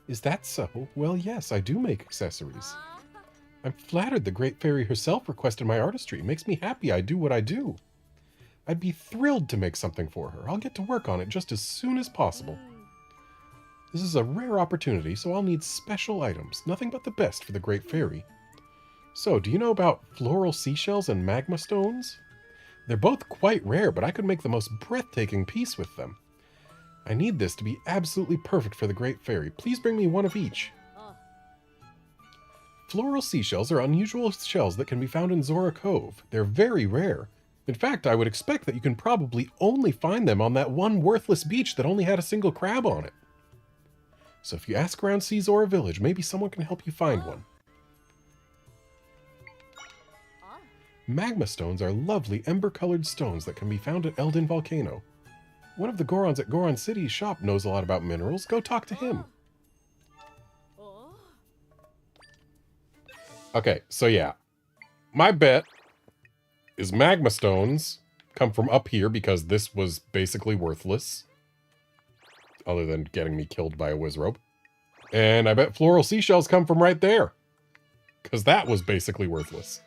Is that so? Well, yes, I do make accessories. I'm flattered the Great Fairy herself requested my artistry. It makes me happy I do what I do. I'd be thrilled to make something for her. I'll get to work on it just as soon as possible. This is a rare opportunity, so I'll need special items. Nothing but the best for the Great Fairy. So, do you know about floral seashells and magma stones? They're both quite rare, but I could make the most breathtaking piece with them. I need this to be absolutely perfect for the Great Fairy. Please bring me one of each. Floral seashells are unusual shells that can be found in Zora Cove. They're very rare. In fact, I would expect that you can probably only find them on that one worthless beach that only had a single crab on it. So if you ask around Sea Zora Village, maybe someone can help you find one. Magma stones are lovely ember-colored stones that can be found at Eldin Volcano. One of the Gorons at Goron City's shop knows a lot about minerals. Go talk to him. Okay, so yeah. My bet is magma stones come from up here because this was basically worthless. Other than getting me killed by a Wizrobe. And I bet floral seashells come from right there. Because that was basically worthless.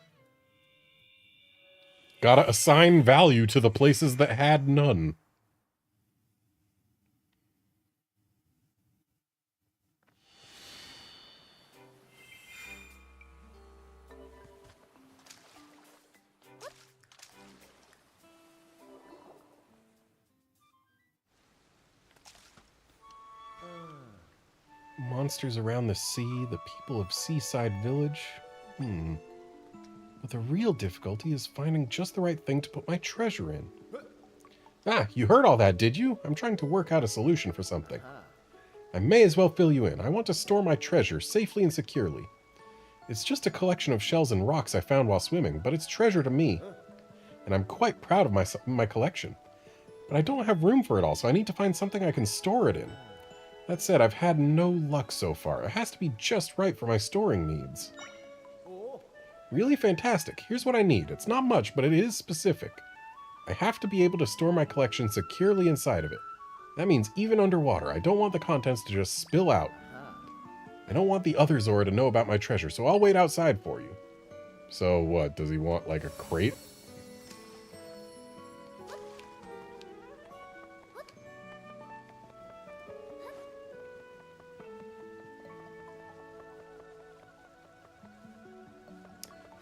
Gotta assign value to the places that had none. Monsters around the sea, the people of Seaside Village. But the real difficulty is finding just the right thing to put my treasure in. Ah, you heard all that, did you? I'm trying to work out a solution for something. I may as well fill you in. I want to store my treasure safely and securely. It's just a collection of shells and rocks I found while swimming, but it's treasure to me. And I'm quite proud of my collection. But I don't have room for it all, so I need to find something I can store it in. That said, I've had no luck so far. It has to be just right for my storing needs. Really fantastic. Here's what I need. It's not much, but it is specific. I have to be able to store my collection securely inside of it. That means even underwater. I don't want the contents to just spill out. I don't want the other Zora to know about my treasure, so I'll wait outside for you. So what, does he want like a crate?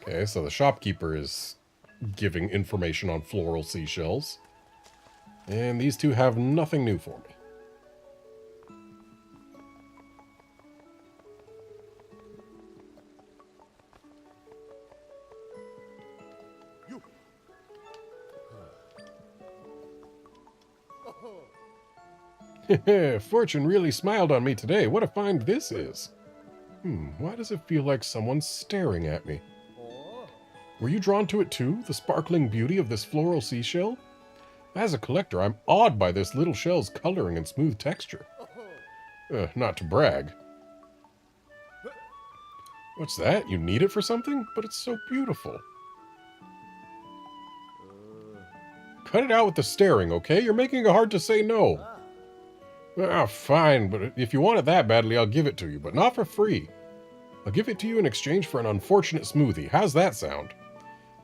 Okay, so the shopkeeper is giving information on floral seashells. And these two have nothing new for me. Fortune really smiled on me today. What a find this is. Why does it feel like someone's staring at me? Were you drawn to it too, the sparkling beauty of this floral seashell? As a collector, I'm awed by this little shell's coloring and smooth texture. Not to brag. What's that? You need it for something? But it's so beautiful. Cut it out with the staring, okay? You're making it hard to say no. Ah, fine, but if you want it that badly, I'll give it to you, but not for free. I'll give it to you in exchange for an unfortunate smoothie. How's that sound?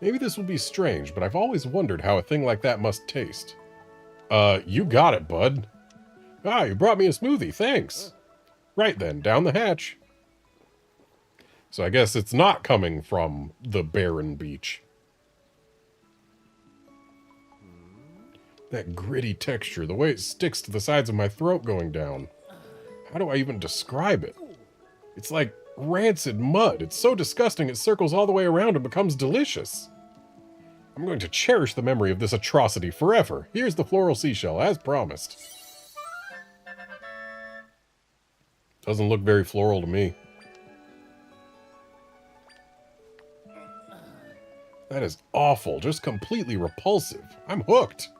Maybe this will be strange, but I've always wondered how a thing like that must taste. You got it, bud. Ah, you brought me a smoothie, thanks. Right then, down the hatch. So I guess it's not coming from the barren beach. That gritty texture, the way it sticks to the sides of my throat going down. How do I even describe it? It's like rancid mud. It's so disgusting it circles all the way around and becomes delicious. I'm going to cherish the memory of this atrocity forever. Here's the floral seashell, as promised. Doesn't look very floral to me. That is awful, just completely repulsive. I'm hooked.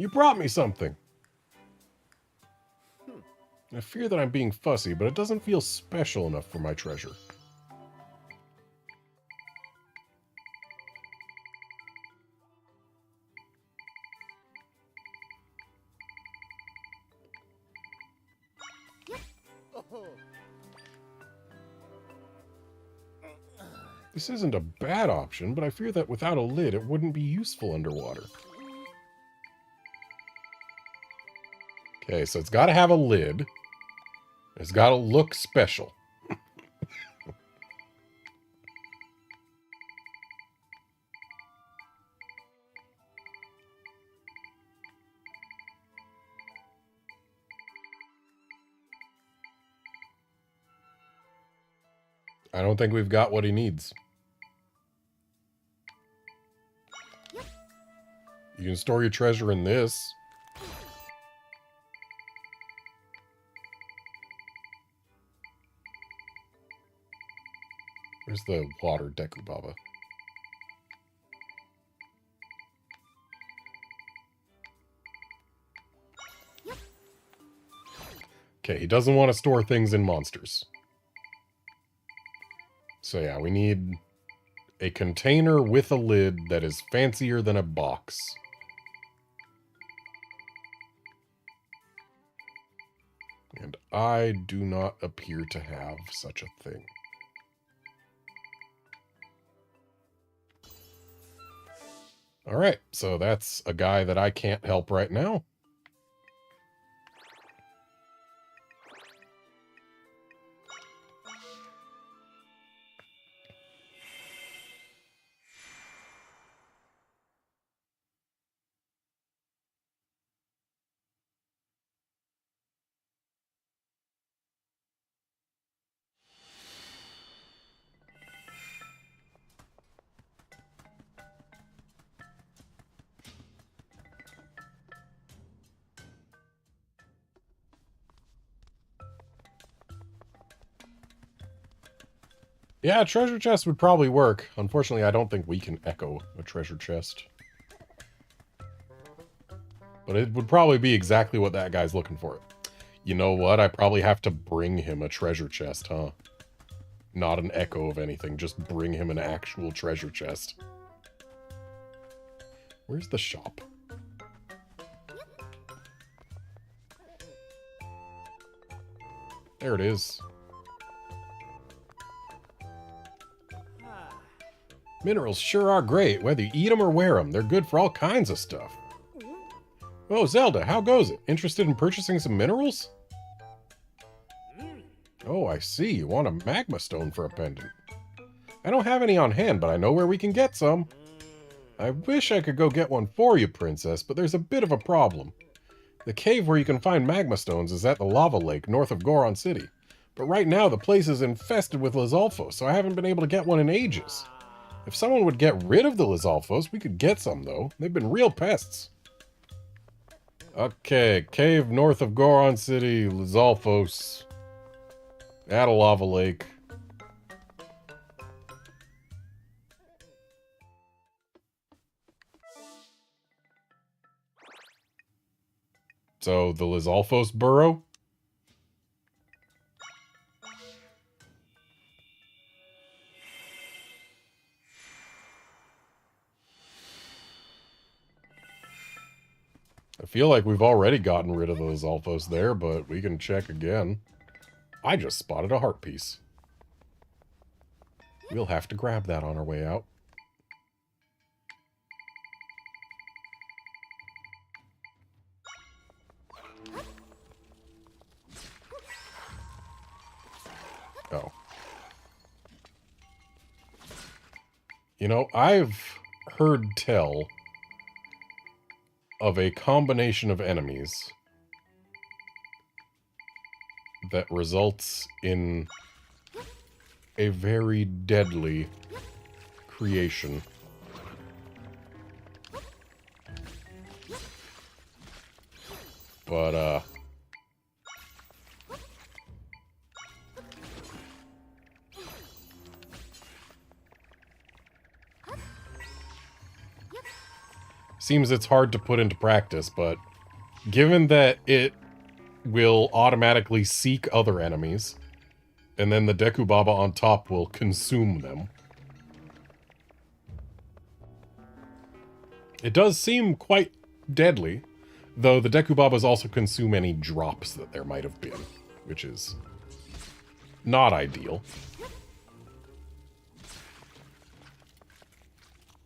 You brought me something. I fear that I'm being fussy, but it doesn't feel special enough for my treasure. This isn't a bad option, but I fear that without a lid, it wouldn't be useful underwater. Okay, so it's got to have a lid. It's got to look special. I don't think we've got what he needs. You can store your treasure in this. Where's the water Deku Baba? Okay, he doesn't want to store things in monsters. So yeah, we need a container with a lid that is fancier than a box. And I do not appear to have such a thing. Alright, so that's a guy that I can't help right now. Yeah, a treasure chest would probably work. Unfortunately, I don't think we can echo a treasure chest. But it would probably be exactly what that guy's looking for. You know what? I probably have to bring him a treasure chest, huh? Not an echo of anything. Just bring him an actual treasure chest. Where's the shop? There it is. Minerals sure are great, whether you eat them or wear them. They're good for all kinds of stuff. Oh, Zelda, how goes it? Interested in purchasing some minerals? Oh, I see. You want a magma stone for a pendant. I don't have any on hand, but I know where we can get some. I wish I could go get one for you, Princess, but there's a bit of a problem. The cave where you can find magma stones is at the lava lake north of Goron City. But right now the place is infested with Lizalfos, so I haven't been able to get one in ages. If someone would get rid of the Lizalfos, we could get some, though. They've been real pests. Okay, cave north of Goron City, Lizalfos. At a lava lake. So, the Lizalfos burrow? I feel like we've already gotten rid of the Lizalfos there, but we can check again. I just spotted a heart piece. We'll have to grab that on our way out. Oh. You know, I've heard tell of a combination of enemies that results in a very deadly creation. But, seems it's hard to put into practice, but given that it will automatically seek other enemies, and then the Deku Baba on top will consume them, it does seem quite deadly, though the Deku Babas also consume any drops that there might have been, which is not ideal.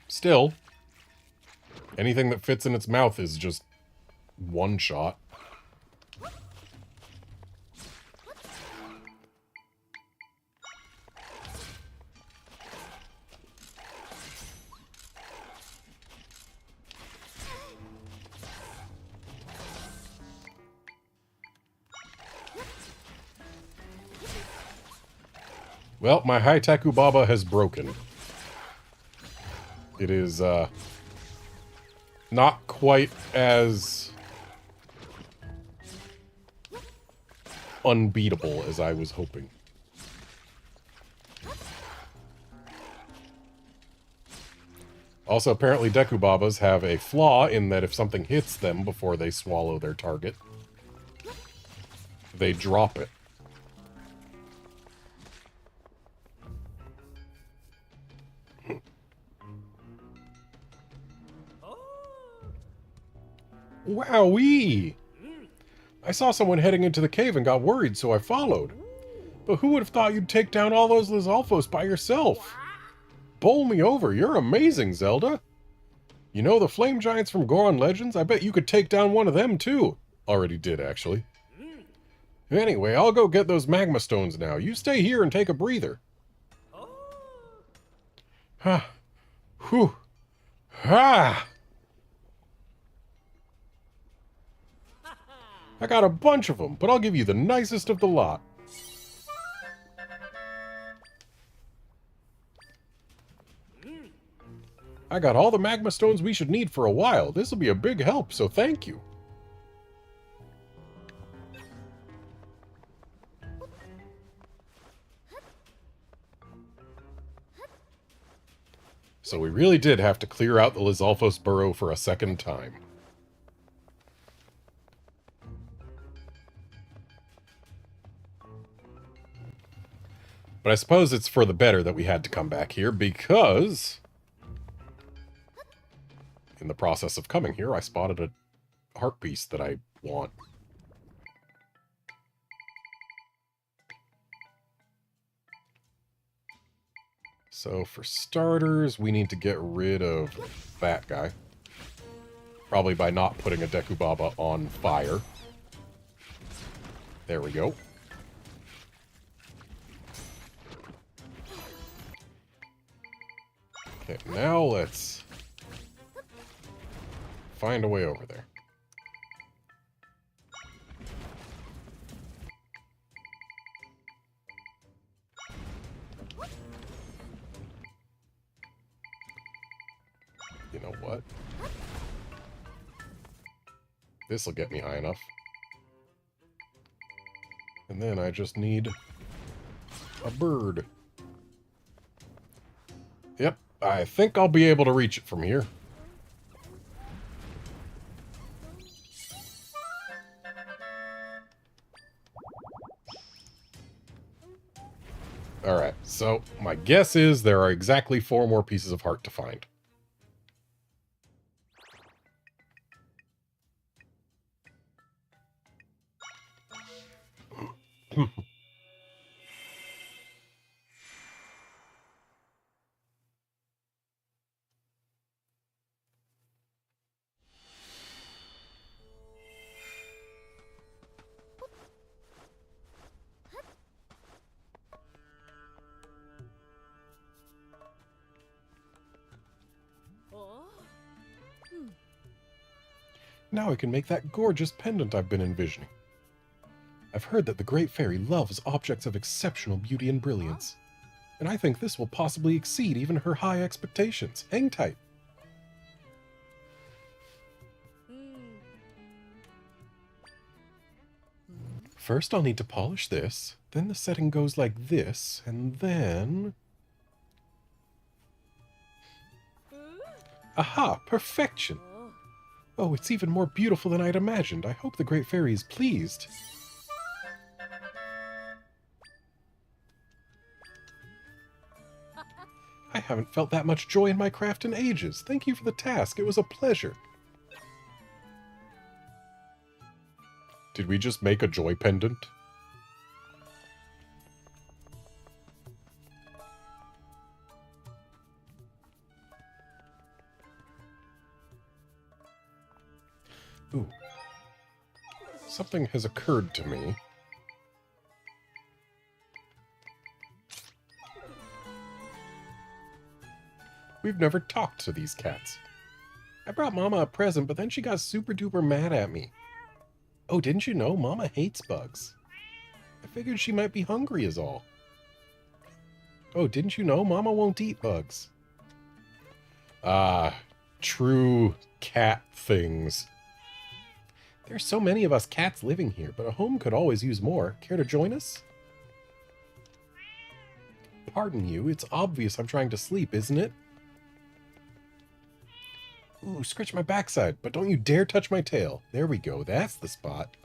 Still, anything that fits in its mouth is just one shot. Well, my Haitaku Baba has broken. It is, not quite as unbeatable as I was hoping. Also, apparently Deku Babas have a flaw in that if something hits them before they swallow their target, they drop it. Wowee! I saw someone heading into the cave and got worried, so I followed. But who would have thought you'd take down all those Lizalfos by yourself? Bowl me over, you're amazing, Zelda! You know the flame giants from Goron Legends? I bet you could take down one of them, too. Already did, actually. Anyway, I'll go get those magma stones now. You stay here and take a breather. Ha! Whew! Ha! I got a bunch of them, but I'll give you the nicest of the lot. I got all the magma stones we should need for a while. This'll be a big help, so thank you. So we really did have to clear out the Lizalfos burrow for a second time. But I suppose it's for the better that we had to come back here, because in the process of coming here, I spotted a heart piece that I want. So for starters, we need to get rid of that guy. Probably by not putting a Deku Baba on fire. There we go. Okay, now let's find a way over there. You know what? This'll get me high enough. And then I just need a bird. Yep. I think I'll be able to reach it from here. Alright, so my guess is there are exactly 4 more pieces of heart to find. Now I can make that gorgeous pendant I've been envisioning. I've heard that the Great Fairy loves objects of exceptional beauty and brilliance, and I think this will possibly exceed even her high expectations. Hang tight. First I'll need to polish this, then the setting goes like this, and then... Aha! Perfection! Oh, it's even more beautiful than I'd imagined. I hope the Great Fairy is pleased. I haven't felt that much joy in my craft in ages. Thank you for the task. It was a pleasure. Did we just make a joy pendant? Ooh. Something has occurred to me. We've never talked to these cats. I brought Mama a present, but then she got super duper mad at me. Oh, didn't you know Mama hates bugs? I figured she might be hungry is all. Oh, didn't you know Mama won't eat bugs? Ah, true cat things. There's so many of us cats living here, but a home could always use more. Care to join us? Pardon you, it's obvious I'm trying to sleep, isn't it? Ooh, scratch my backside, but don't you dare touch my tail. There we go, that's the spot.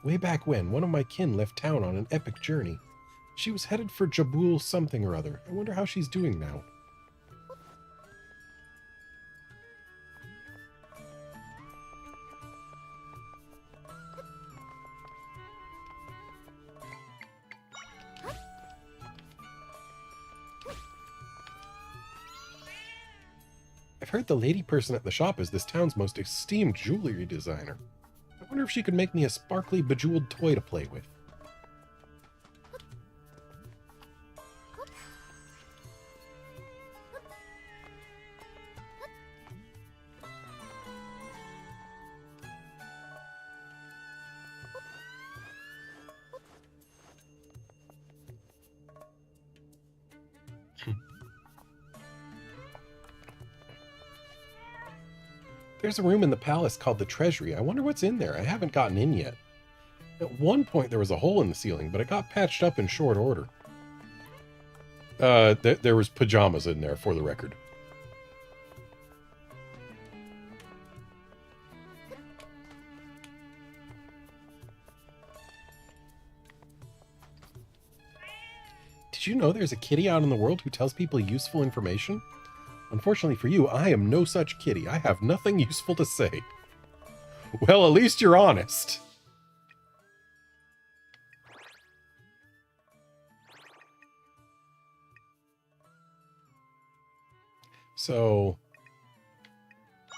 Way back when, one of my kin left town on an epic journey. She was headed for Jabul something or other. I wonder how she's doing now. I've heard the lady person at the shop is this town's most esteemed jewelry designer. I wonder if she could make me a sparkly, bejeweled toy to play with. There's a room in the palace called the Treasury. I wonder what's in there. I haven't gotten in yet. At one point there was a hole in the ceiling, but it got patched up in short order. There was pajamas in there, for the record. Did you know there's a kitty out in the world who tells people useful information? Unfortunately for you, I am no such kitty. I have nothing useful to say. Well, at least you're honest. So,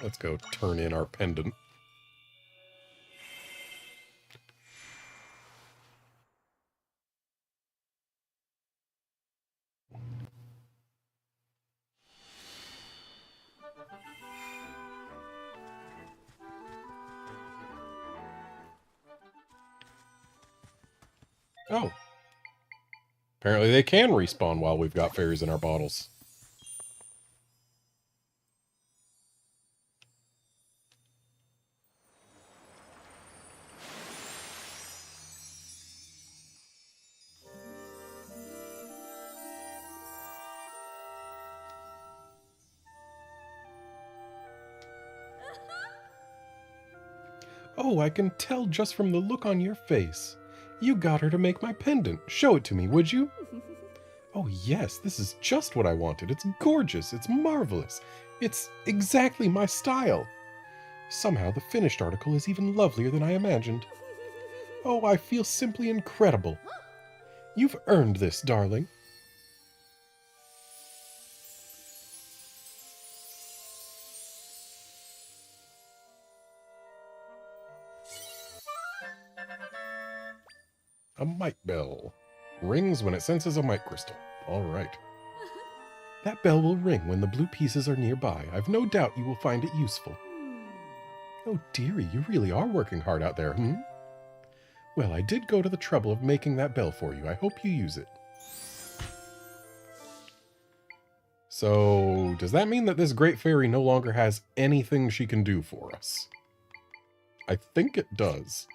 let's go turn in our pendant. Oh. Apparently they can respawn while we've got fairies in our bottles. Oh, I can tell just from the look on your face. You got her to make my pendant. Show it to me, would you? Oh yes, this is just what I wanted. It's gorgeous. It's marvelous. It's exactly my style. Somehow the finished article is even lovelier than I imagined. Oh, I feel simply incredible. You've earned this, darling. A mite bell. Rings when it senses a mite crystal. All right. That bell will ring when the blue pieces are nearby. I've no doubt you will find it useful. Oh, dearie, you really are working hard out there, hmm? Well, I did go to the trouble of making that bell for you. I hope you use it. So, does that mean that this great fairy no longer has anything she can do for us? I think it does.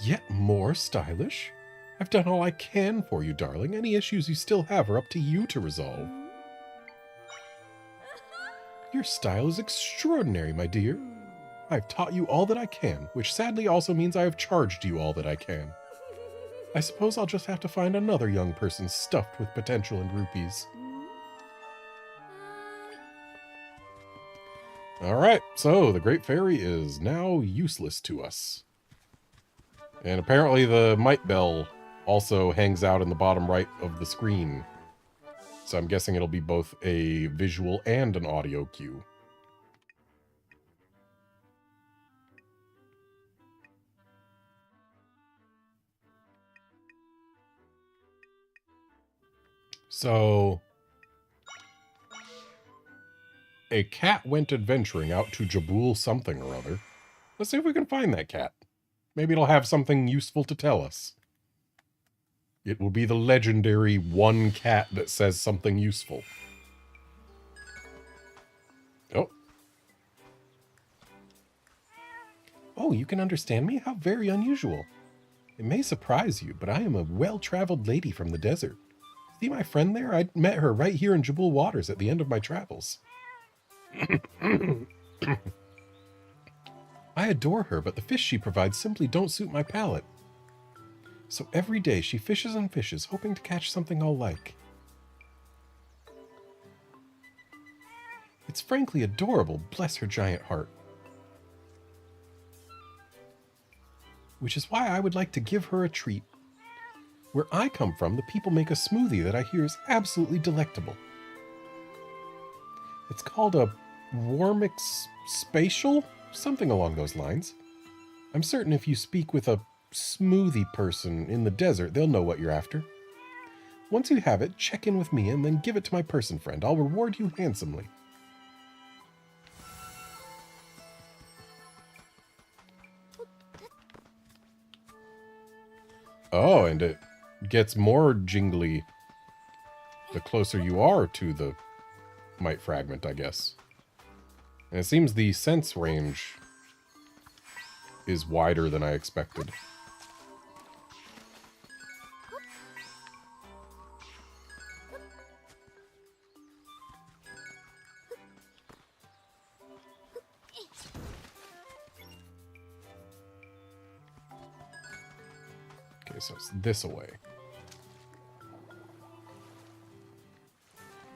Yet more stylish? I've done all I can for you, darling. Any issues you still have are up to you to resolve. Your style is extraordinary, my dear. I've taught you all that I can, which sadly also means I have charged you all that I can. I suppose I'll just have to find another young person stuffed with potential and rupees. Alright, so the Great Fairy is now useless to us. And apparently the Might Bell also hangs out in the bottom right of the screen. So I'm guessing it'll be both a visual and an audio cue. So, a cat went adventuring out to Jabul something or other. Let's see if we can find that cat. Maybe it'll have something useful to tell us. It will be the legendary one cat that says something useful. Oh. Oh, you can understand me? How very unusual. It may surprise you, but I am a well-traveled lady from the desert. See my friend there? I met her right here in Jabul Waters at the end of my travels. I adore her, but the fish she provides simply don't suit my palate. So every day she fishes and fishes, hoping to catch something I'll like. It's frankly adorable, bless her giant heart. Which is why I would like to give her a treat. Where I come from, the people make a smoothie that I hear is absolutely delectable. It's called a Warmix Spatial? Something along those lines. I'm certain if you speak with a smoothie person in the desert, they'll know what you're after. Once you have it, check in with me and then give it to my person friend. I'll reward you handsomely. Oh, and it gets more jingly the closer you are to the Might Fragment, I guess. And it seems the sense range is wider than I expected. Okay, so it's this away.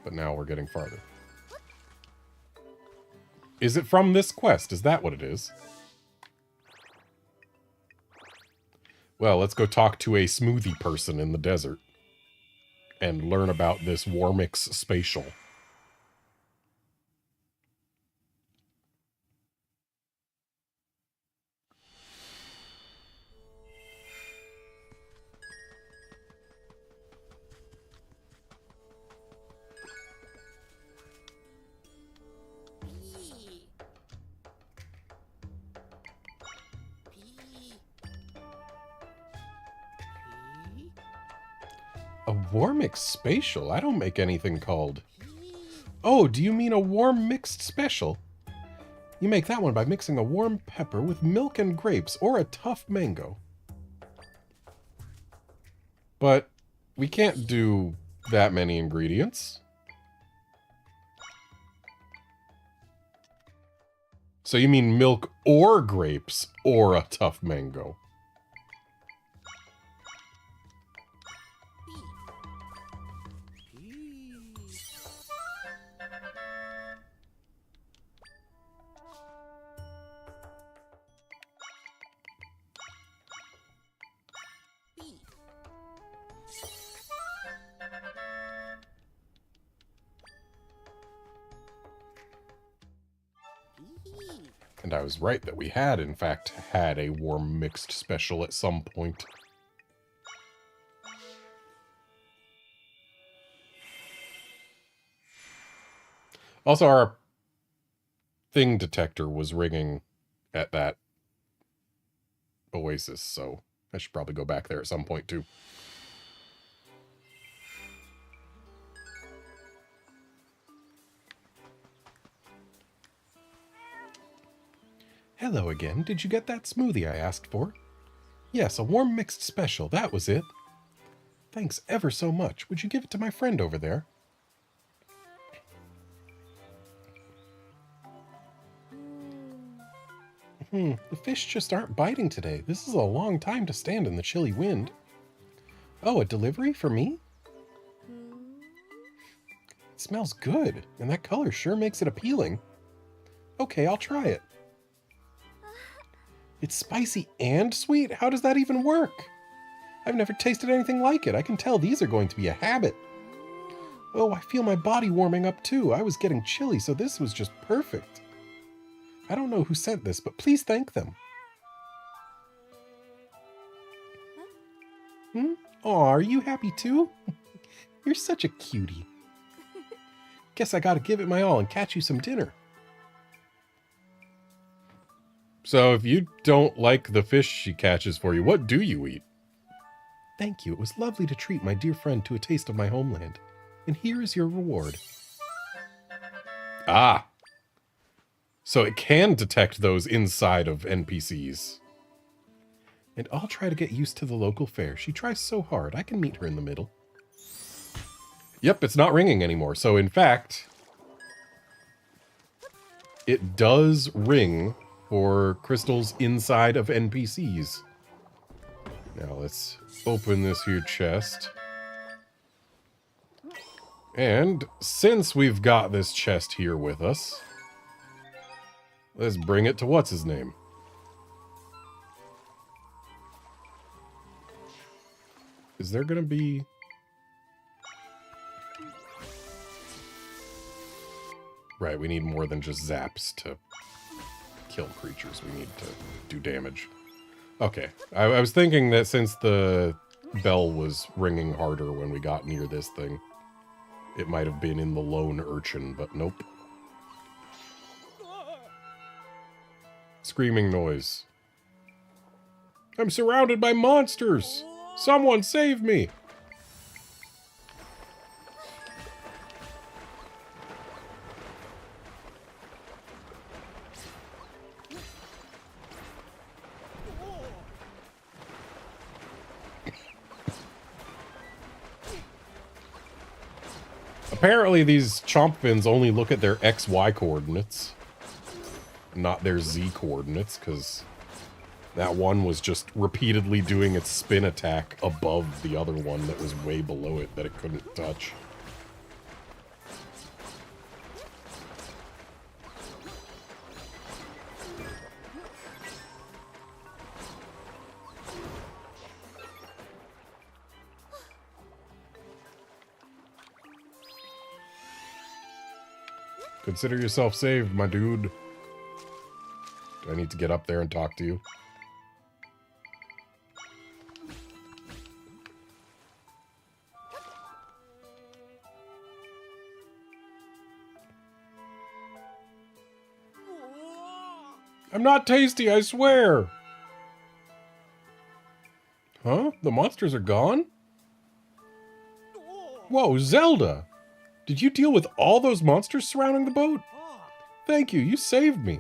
But now we're getting farther. Is it from this quest? Is that what it is? Well, let's go talk to a smoothie person in the desert and learn about this Warmix Spatial. A Warmix Spatial? I don't make anything called... Oh, do you mean a warm mixed special? You make that one by mixing a warm pepper with milk and grapes, or a tough mango. But we can't do that many ingredients. So you mean milk or grapes, or a tough mango? And I was right that we had, in fact, had a warm mixed special at some point. Also, our thing detector was ringing at that oasis, so I should probably go back there at some point, too. Hello again. Did you get that smoothie I asked for? Yes, a warm mixed special. That was it. Thanks ever so much. Would you give it to my friend over there? The fish just aren't biting today. This is a long time to stand in the chilly wind. Oh, a delivery for me? It smells good, and that color sure makes it appealing. Okay, I'll try it. It's spicy and sweet? How does that even work? I've never tasted anything like it. I can tell these are going to be a habit. Oh, I feel my body warming up too. I was getting chilly, so this was just perfect. I don't know who sent this, but please thank them. Aw, are you happy too? You're such a cutie. Guess I gotta give it my all and catch you some dinner. So if you don't like the fish she catches for you, what do you eat? Thank you. It was lovely to treat my dear friend to a taste of my homeland. And here is your reward. Ah. So it can detect those inside of NPCs. And I'll try to get used to the local fare. She tries so hard. I can meet her in the middle. Yep, it's not ringing anymore. So in fact, it does ring for crystals inside of NPCs. Now let's open this here chest. And since we've got this chest here with us, let's bring it to what's his name. Is there gonna be... Right, we need more than just zaps to kill creatures. We need to do damage. Okay, I was thinking that since the bell was ringing harder when we got near this thing, it might have been in the lone urchin, but nope. Screaming noise. I'm surrounded by monsters! Someone save me! Apparently these chomp fins only look at their XY coordinates, not their Z coordinates, because that one was just repeatedly doing its spin attack above the other one that was way below it that it couldn't touch. Consider yourself saved, my dude. Do I need to get up there and talk to you? I'm not tasty, I swear! Huh? The monsters are gone? Whoa, Zelda! Did you deal with all those monsters surrounding the boat? Thank you, you saved me.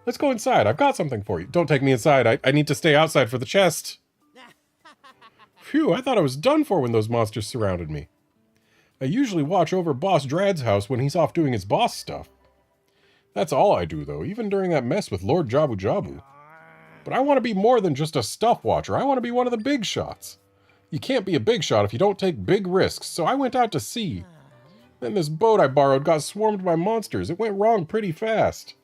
Let's go inside, I've got something for you. Don't take me inside, I need to stay outside for the chest. Phew, I thought I was done for when those monsters surrounded me. I usually watch over Boss Drad's house when he's off doing his boss stuff. That's all I do, though, even during that mess with Lord Jabu Jabu. But I want to be more than just a stuff watcher. I want to be one of the big shots. You can't be a big shot if you don't take big risks, so I went out to sea. Then this boat I borrowed got swarmed by monsters. It went wrong pretty fast.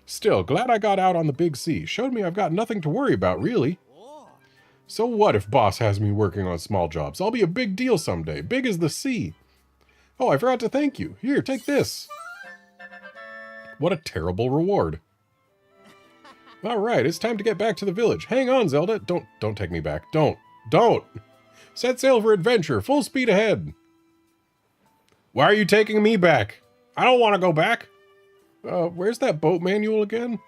Still, glad I got out on the big sea. Showed me I've got nothing to worry about, really. So what if Boss has me working on small jobs? I'll be a big deal someday. Big as the sea. Oh, I forgot to thank you. Here, take this. What a terrible reward. Alright, it's time to get back to the village. Hang on, Zelda. Don't take me back. Don't. Set sail for adventure. Full speed ahead. Why are you taking me back? I don't want to go back. Where's that boat manual again?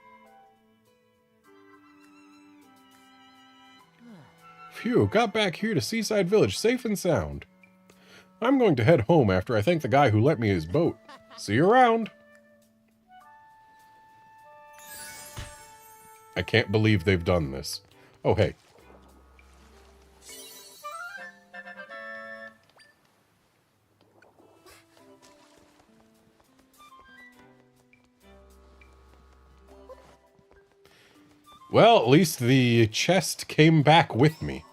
Phew, got back here to Seaside Village safe and sound. I'm going to head home after I thank the guy who lent me his boat. See you around. I can't believe they've done this. Oh, hey. Well, at least the chest came back with me.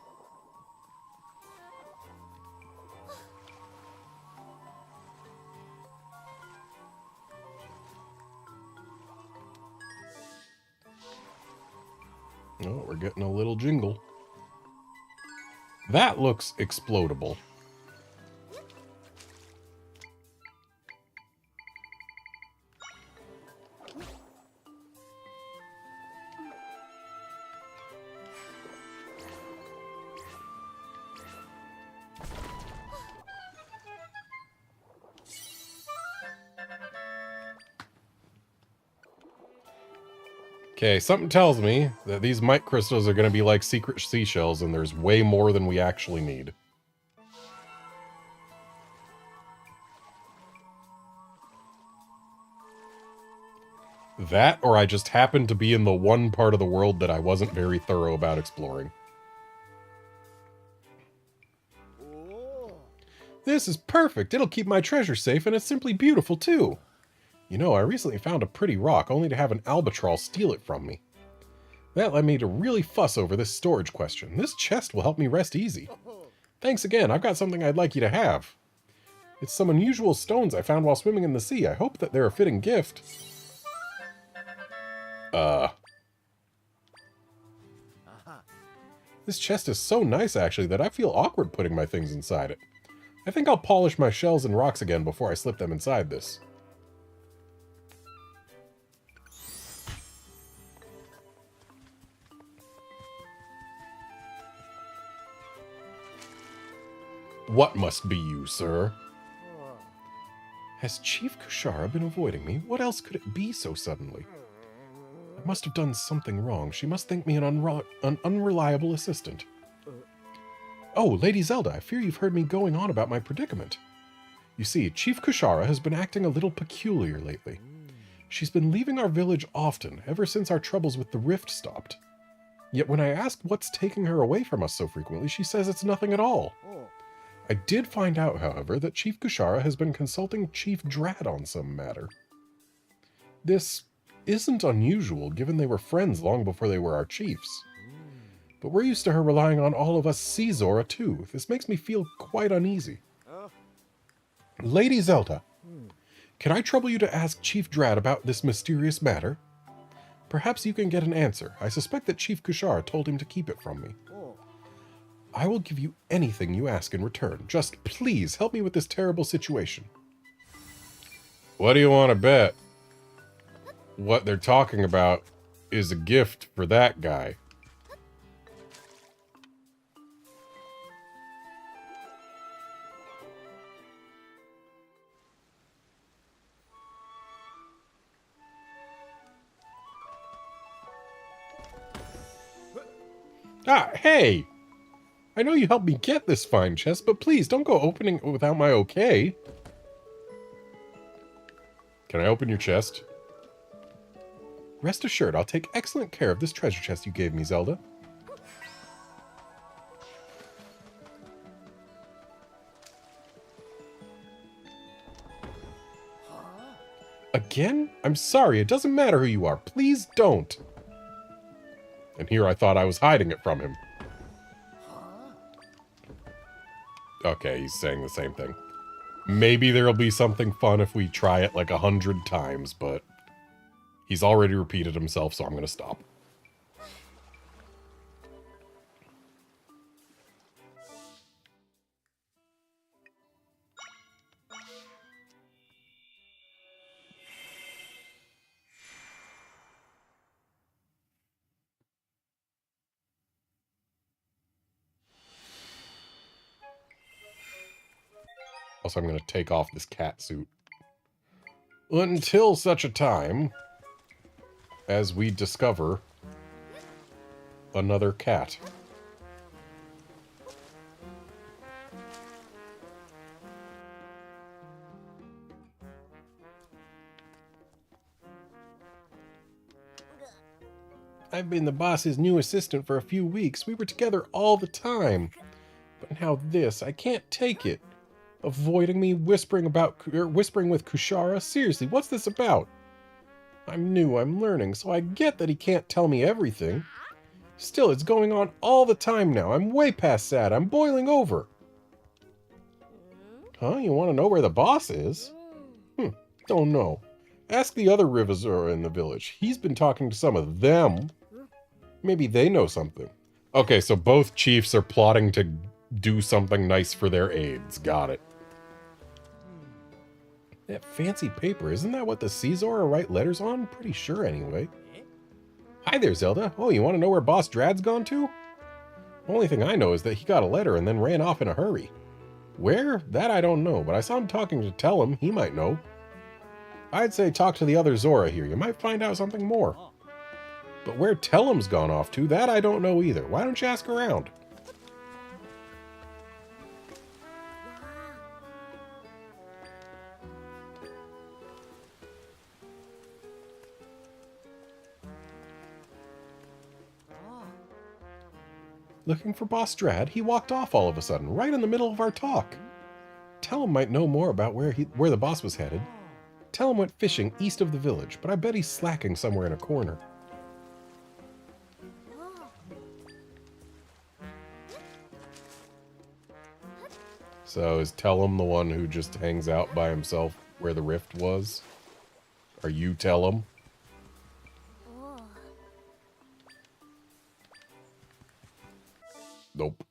Oh, we're getting a little jingle. That looks explodable. Okay, something tells me that these mite crystals are going to be like secret seashells, and there's way more than we actually need. That, or I just happened to be in the one part of the world that I wasn't very thorough about exploring. This is perfect! It'll keep my treasure safe, and it's simply beautiful, too! You know, I recently found a pretty rock, only to have an albatross steal it from me. That led me to really fuss over this storage question. This chest will help me rest easy. Thanks again, I've got something I'd like you to have. It's some unusual stones I found while swimming in the sea. I hope that they're a fitting gift. This chest is so nice, actually, that I feel awkward putting my things inside it. I think I'll polish my shells and rocks again before I slip them inside this. What must be you, sir? Has Chief Kushara been avoiding me? What else could it be so suddenly? I must have done something wrong. She must think me an unreliable assistant. Oh, Lady Zelda, I fear you've heard me going on about my predicament. You see, Chief Kushara has been acting a little peculiar lately. She's been leaving our village often, ever since our troubles with the rift stopped. Yet when I ask what's taking her away from us so frequently, she says it's nothing at all. I did find out, however, that Chief Kushara has been consulting Chief Drad on some matter. This isn't unusual, given they were friends long before they were our chiefs. But we're used to her relying on all of us Caesora, too. This makes me feel quite uneasy. Lady Zelda, can I trouble you to ask Chief Drad about this mysterious matter? Perhaps you can get an answer. I suspect that Chief Kushara told him to keep it from me. I will give you anything you ask in return. Just please help me with this terrible situation. What do you want to bet? What they're talking about is a gift for that guy. Ah, hey! I know you helped me get this fine chest, but please don't go opening it without my okay. Can I open your chest? Rest assured, I'll take excellent care of this treasure chest you gave me, Zelda. Again? I'm sorry, it doesn't matter who you are. Please don't. And here I thought I was hiding it from him. Okay, he's saying the same thing. Maybe there'll be something fun if we try it like 100 times, but he's already repeated himself, so I'm going to stop. Also, I'm going to take off this cat suit. Until such a time as we discover another cat. I've been the boss's new assistant for a few weeks. We were together all the time. But now this, I can't take it. Avoiding me, whispering with Kushara? Seriously, what's this about? I'm new, I'm learning, so I get that he can't tell me everything. Still, it's going on all the time now. I'm way past sad. I'm boiling over. Huh? You want to know where the boss is? Don't know. Ask the other Rivazora in the village. He's been talking to some of them. Maybe they know something. Okay, so both chiefs are plotting to do something nice for their aides. Got it. That fancy paper, isn't that what the Caesar write letters on? Pretty sure anyway. Hi there, Zelda. Oh, you want to know where Boss Drad's gone to? Only thing I know is that he got a letter and then ran off in a hurry. Where? That I don't know, but I saw him talking to Tellum. He might know. I'd say talk to the other Zora here. You might find out something more. But where Tellum's gone off to, that I don't know either. Why don't you ask around? Looking for Boss Drad, he walked off all of a sudden, right in the middle of our talk. Tellum might know more about where the boss was headed. Tellum went fishing east of the village, but I bet he's slacking somewhere in a corner. So is Tellum the one who just hangs out by himself where the rift was? Are you Tellum? Nope.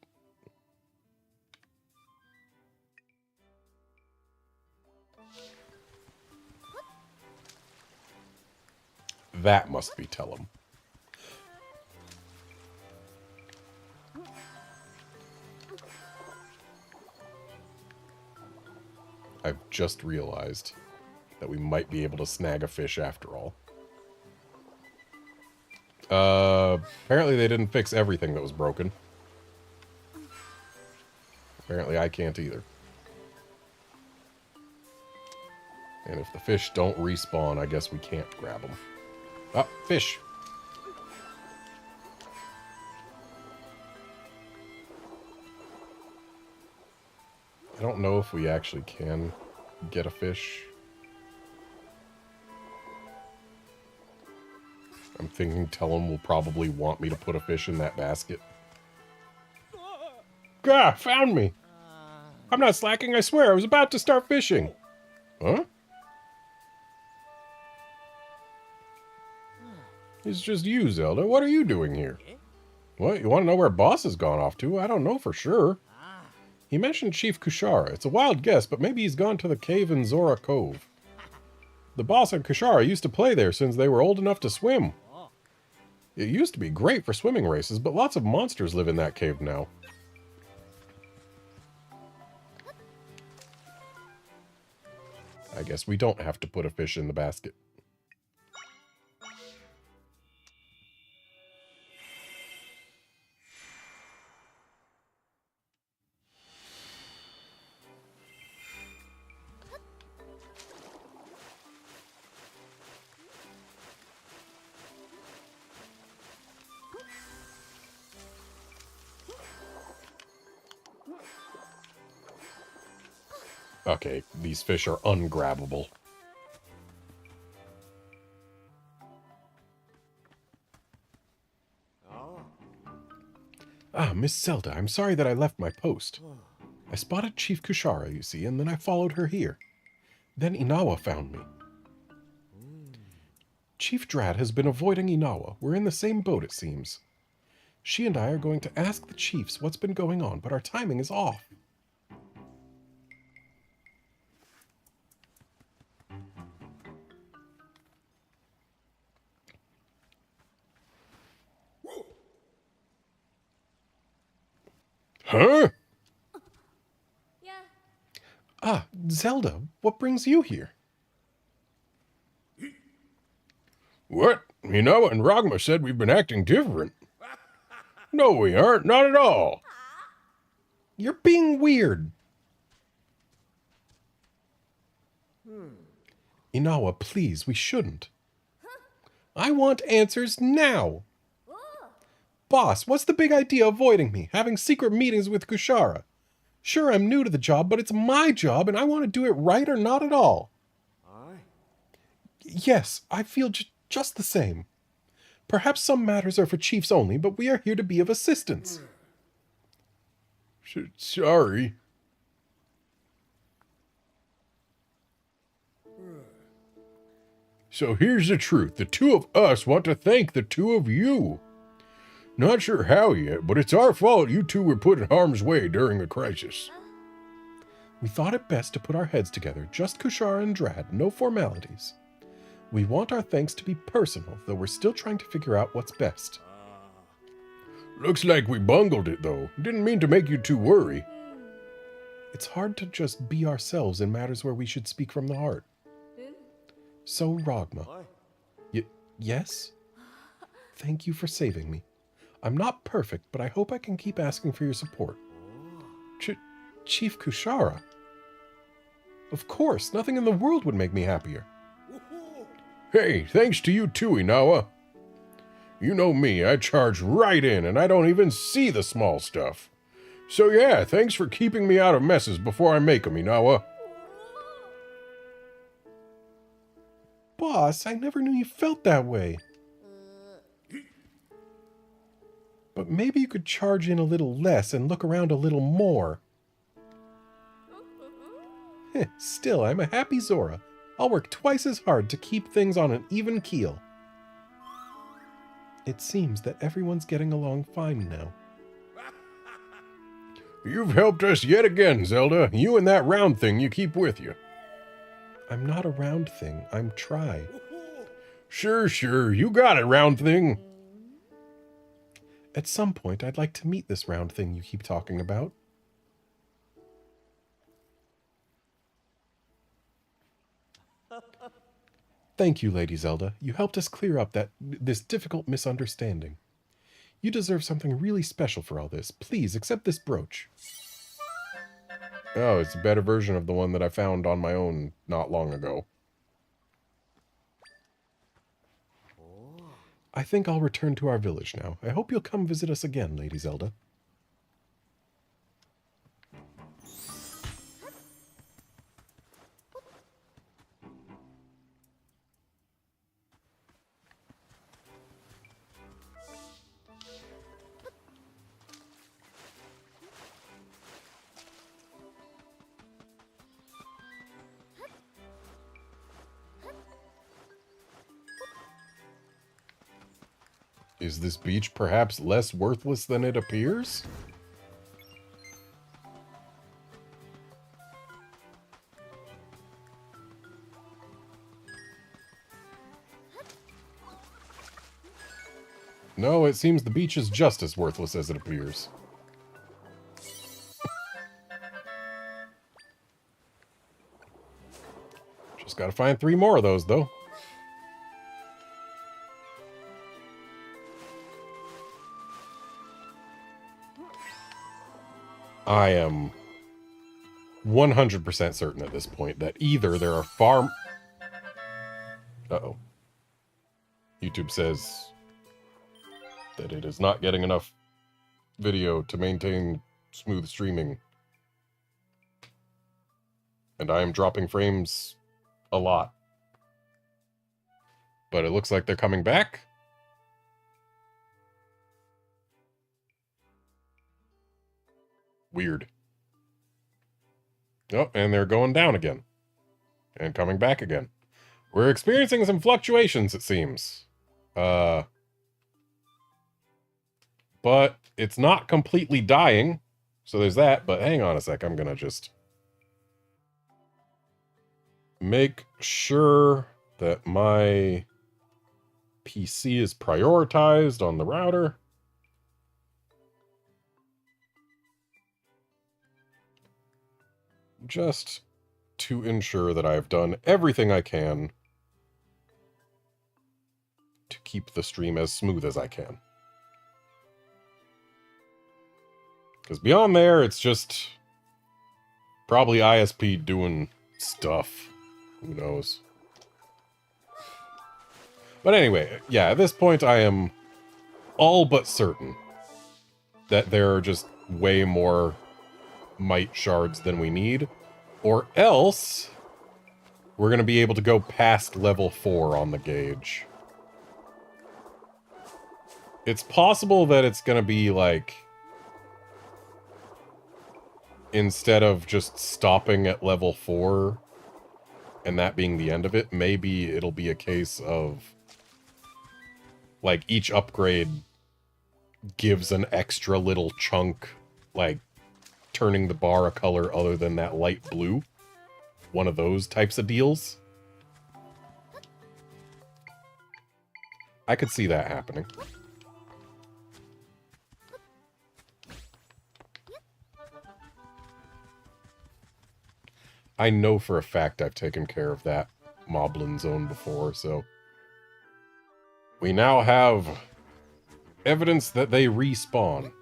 That must be Tellum. I've just realized that we might be able to snag a fish after all. Apparently they didn't fix everything that was broken. Apparently I can't either. And if the fish don't respawn, I guess we can't grab them. Ah, fish! I don't know if we actually can get a fish. I'm thinking Tellum will probably want me to put a fish in that basket. Gah! Found me! I'm not slacking, I swear. I was about to start fishing. Huh? It's just you, Zelda. What are you doing here? What? You want to know where Boss has gone off to? I don't know for sure. He mentioned Chief Kushara. It's a wild guess, but maybe he's gone to the cave in Zora Cove. The Boss and Kushara used to play there since they were old enough to swim. It used to be great for swimming races, but lots of monsters live in that cave now. I guess we don't have to put a fish in the basket. Okay, these fish are ungrabbable. Ah, Miss Zelda, I'm sorry that I left my post. I spotted Chief Kushara, you see, and then I followed her here. Then Inawa found me. Chief Drad has been avoiding Inawa. We're in the same boat, it seems. She and I are going to ask the chiefs what's been going on, but our timing is off. Huh? Yeah. Ah, Zelda, what brings you here? What? Inawa and Ragma said we've been acting different. No, we aren't. Not at all. You're being weird. Inawa, please, we shouldn't. I want answers now. Boss, what's the big idea avoiding me, having secret meetings with Kushara? Sure, I'm new to the job, but it's my job, and I want to do it right or not at all. Yes, I feel just the same. Perhaps some matters are for chiefs only, but we are here to be of assistance. Sorry. So here's the truth. The two of us want to thank the two of you. Not sure how yet, but it's our fault you two were put in harm's way during a crisis. We thought it best to put our heads together, just Kushara and Drad, no formalities. We want our thanks to be personal, though we're still trying to figure out what's best. Looks like we bungled it, though. Didn't mean to make you two worry. It's hard to just be ourselves in matters where we should speak from the heart. So, Rogma. Yes? Thank you for saving me. I'm not perfect, but I hope I can keep asking for your support. Chief Kushara? Of course, nothing in the world would make me happier. Hey, thanks to you too, Inawa. You know me, I charge right in, and I don't even see the small stuff. So yeah, thanks for keeping me out of messes before I make them, Inawa. Boss, I never knew you felt that way. But maybe you could charge in a little less and look around a little more. Still, I'm a happy Zora. I'll work twice as hard to keep things on an even keel. It seems that everyone's getting along fine now. You've helped us yet again, Zelda. You and that round thing you keep with you. I'm not a round thing. I'm Tri. Sure. You got it, round thing. At some point, I'd like to meet this round thing you keep talking about. Thank you, Lady Zelda. You helped us clear up this difficult misunderstanding. You deserve something really special for all this. Please, accept this brooch. Oh, it's a better version of the one that I found on my own not long ago. I think I'll return to our village now. I hope you'll come visit us again, Lady Zelda. Is this beach perhaps less worthless than it appears? No, it seems the beach is just as worthless as it appears. Just gotta find 3 more of those, though. I am 100% certain at this point that either there are far... Uh-oh. YouTube says that it is not getting enough video to maintain smooth streaming. And I am dropping frames a lot. But it looks like they're coming back. Weird. Oh, and they're going down again. And coming back again. We're experiencing some fluctuations, it seems. But it's not completely dying. So there's that. But hang on a sec. I'm going to just make sure that my PC is prioritized on the router. Just to ensure that I've done everything I can to keep the stream as smooth as I can. Because beyond there, it's just probably ISP doing stuff. Who knows? But anyway, yeah, at this point I am all but certain that there are just way more might shards than we need, or else we're going to be able to go past level 4 on the gauge. It's possible that it's going to be like, instead of just stopping at level 4 and that being the end of it, maybe it'll be a case of like each upgrade gives an extra little chunk, like turning the bar a color other than that light blue. One of those types of deals. I could see that happening. I know for a fact I've taken care of that Moblin zone before, so... we now have evidence that they respawn.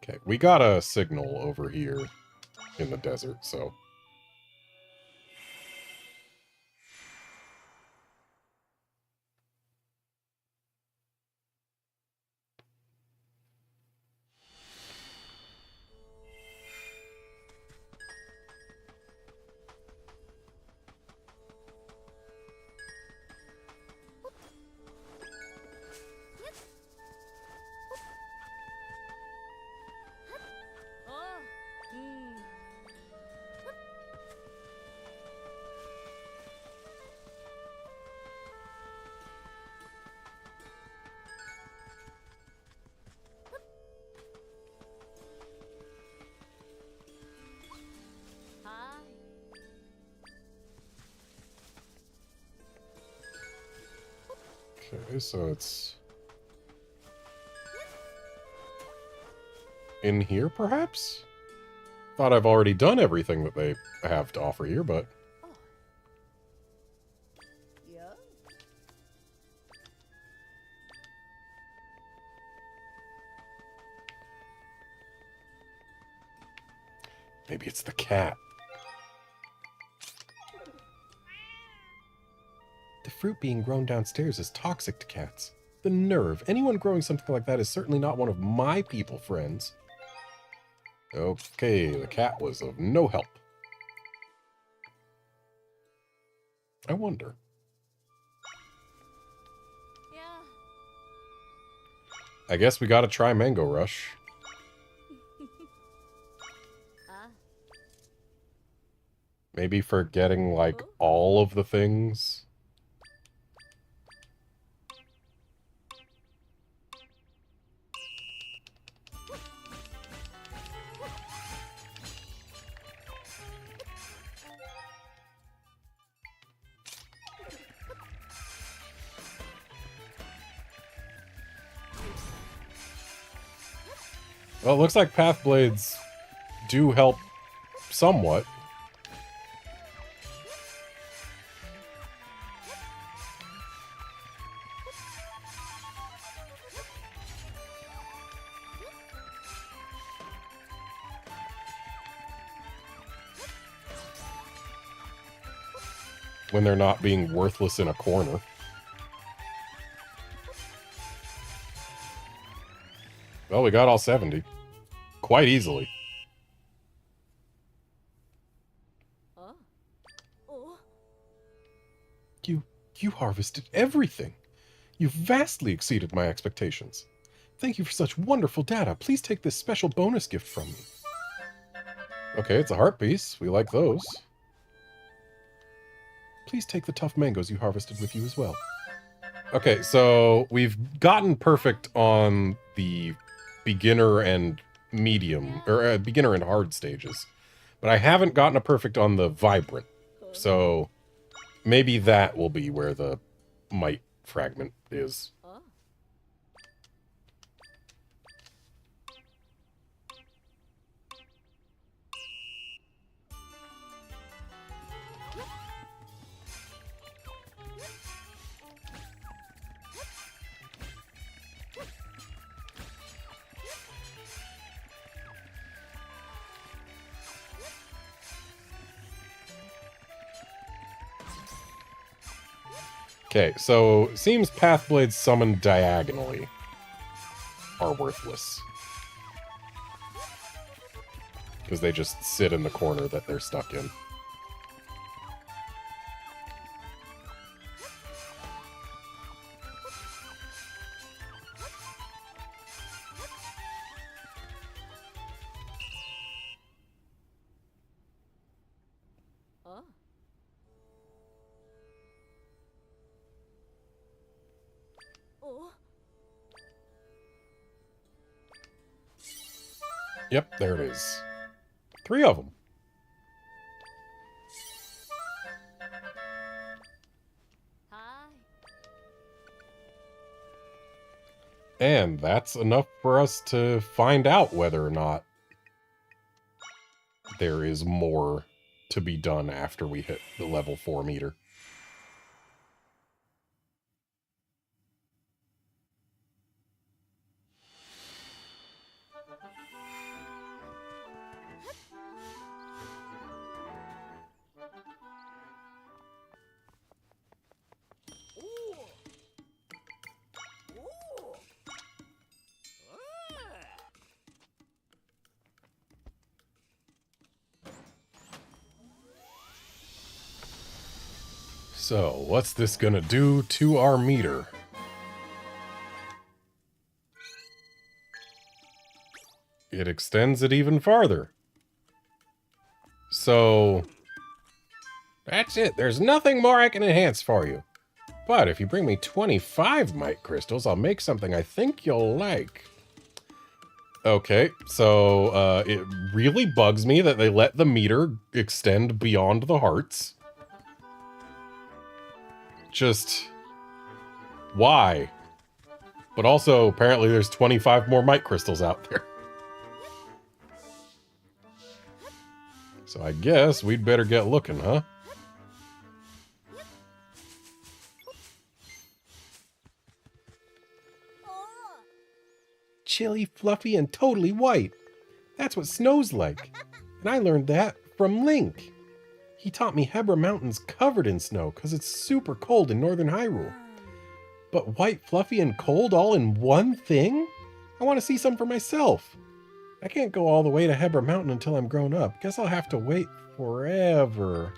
Okay, we got a signal over here in the desert, so... Okay, so it's... in here, perhaps? Thought I've already done everything that they have to offer here, but... maybe it's the cat. The fruit being grown downstairs is toxic to cats. The nerve. Anyone growing something like that is certainly not one of my people friends. Okay, the cat was of no help. I wonder. Yeah. I guess we gotta try Mango Rush. Maybe for getting, like, all of the things. Well, it looks like Path Blades do help somewhat. When they're not being worthless in a corner. Well, we got all 70. Quite easily. You harvested everything. You vastly exceeded my expectations. Thank you for such wonderful data. Please take this special bonus gift from me. Okay, it's a heart piece. We like those. Please take the tough mangoes you harvested with you as well. Okay, so we've gotten perfect on the beginner and medium, or beginner and hard stages. But I haven't gotten a perfect on the vibrant. So maybe that will be where the might fragment is. Okay, so seems Pathblades summon diagonally. are worthless. Because they just sit in the corner that they're stuck in. Oh. Oh. Yep, there it is. 3 of them. Hi. And that's enough for us to find out whether or not there is more to be done after we hit the level 4 meter. So, what's this gonna do to our meter? It extends it even farther. So, that's it. There's nothing more I can enhance for you. But if you bring me 25 mite crystals, I'll make something I think you'll like. Okay, so it really bugs me that they let the meter extend beyond the hearts. Just... why? But also, apparently there's 25 more mite crystals out there. So I guess we'd better get looking, huh? Chilly, fluffy, and totally white. That's what snow's like. And I learned that from Link. He taught me Hebra Mountain's covered in snow because it's super cold in northern Hyrule. But white, fluffy, and cold all in one thing? I want to see some for myself. I can't go all the way to Hebra Mountain until I'm grown up. Guess I'll have to wait forever.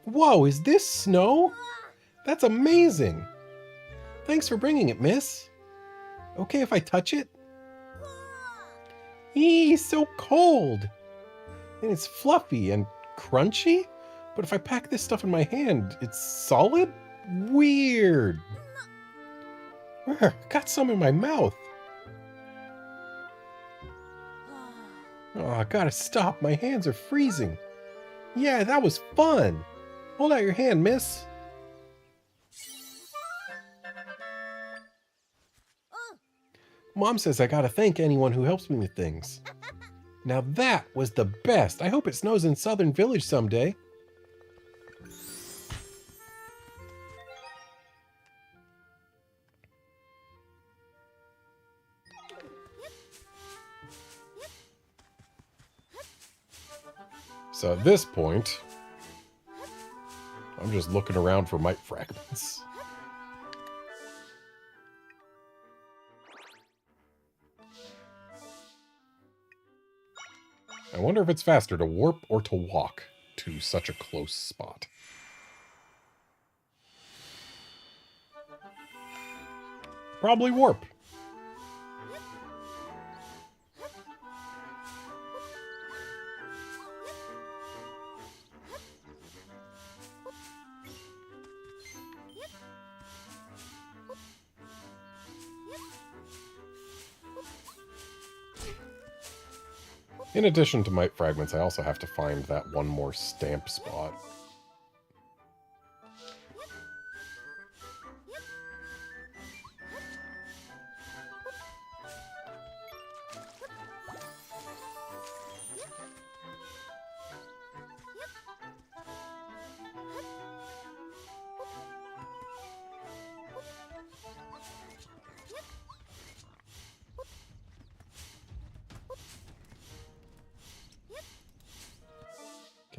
Whoa, is this snow? That's amazing. Thanks for bringing it, miss. Okay if I touch it? Eee, so cold. And it's fluffy and crunchy? But if I pack this stuff in my hand, it's solid? Weird. Got some in my mouth. Oh, I gotta stop. My hands are freezing. Yeah, that was fun. Hold out your hand, miss. Mom says I gotta thank anyone who helps me with things. Now that was the best. I hope it snows in Southern Village someday. So at this point, I'm just looking around for mite fragments. I wonder if it's faster to warp or to walk to such a close spot. Probably warp. In addition to mite fragments, I also have to find that one more stamp spot.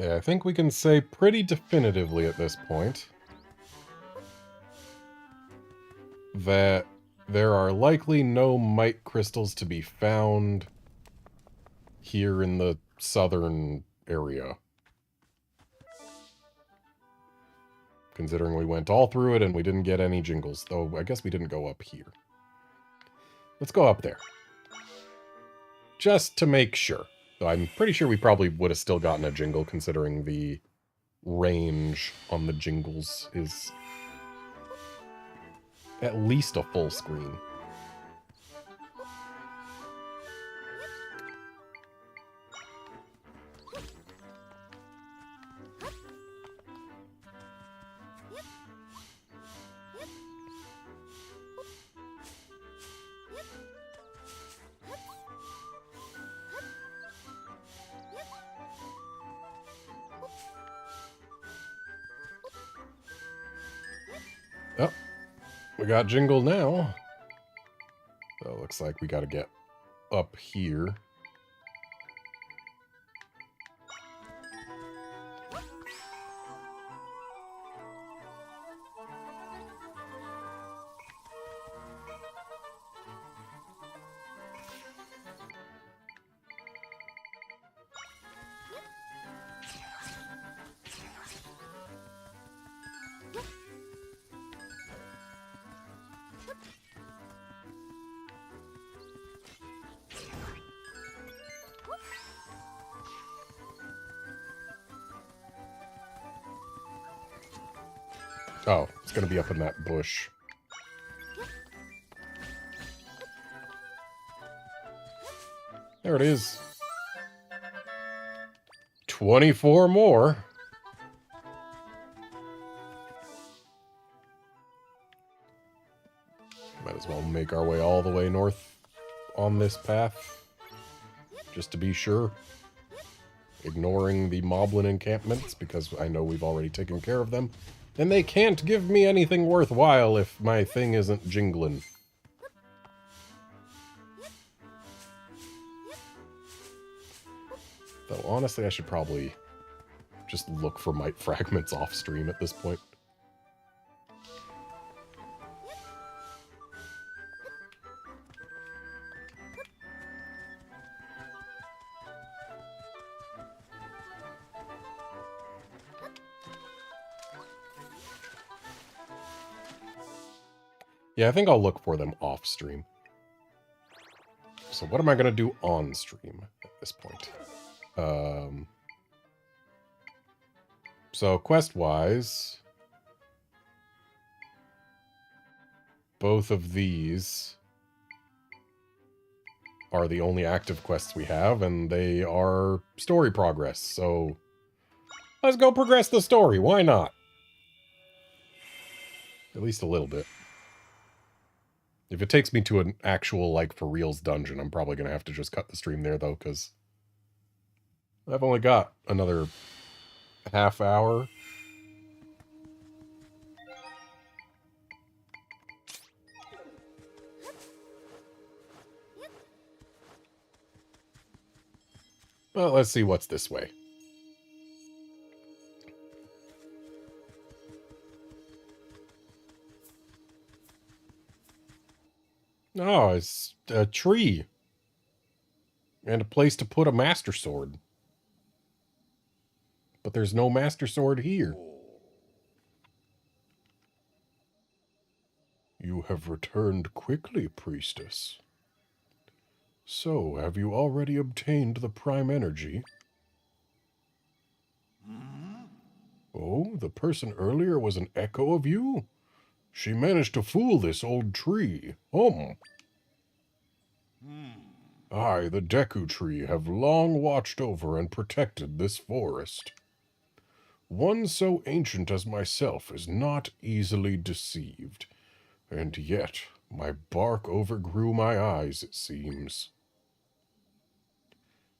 Okay, I think we can say pretty definitively at this point that there are likely no mite crystals to be found here in the southern area. Considering we went all through it and we didn't get any jingles, though I guess we didn't go up here. Let's go up there. Just to make sure. Though I'm pretty sure we probably would have still gotten a jingle, considering the range on the jingles is at least a full screen. Oh, we got jingle now. So it looks like we gotta get up here. Oh, it's gonna be up in that bush. There it is. 24 more. Might as well make our way all the way north on this path, just to be sure. Ignoring the moblin encampments, because I know we've already taken care of them. And they can't give me anything worthwhile if my thing isn't jingling. Though, honestly, I should probably just look for mite fragments off stream at this point. Yeah, I think I'll look for them off stream. So what am I going to do on stream at this point? So quest-wise, both of these are the only active quests we have, and they are story progress, so let's go progress the story. Why not? At least a little bit. If it takes me to an actual, like, for reals dungeon, I'm probably going to have to just cut the stream there, though, because I've only got another half hour. Well, let's see what's this way. Oh, it's a tree. And a place to put a Master Sword. But there's no Master Sword here. You have returned quickly, Priestess. So, have you already obtained the Prime Energy? Oh, the person earlier was an echo of you? She managed to fool this old tree. I, the Deku Tree, have long watched over and protected this forest. One so ancient as myself is not easily deceived, and yet my bark overgrew my eyes, it seems.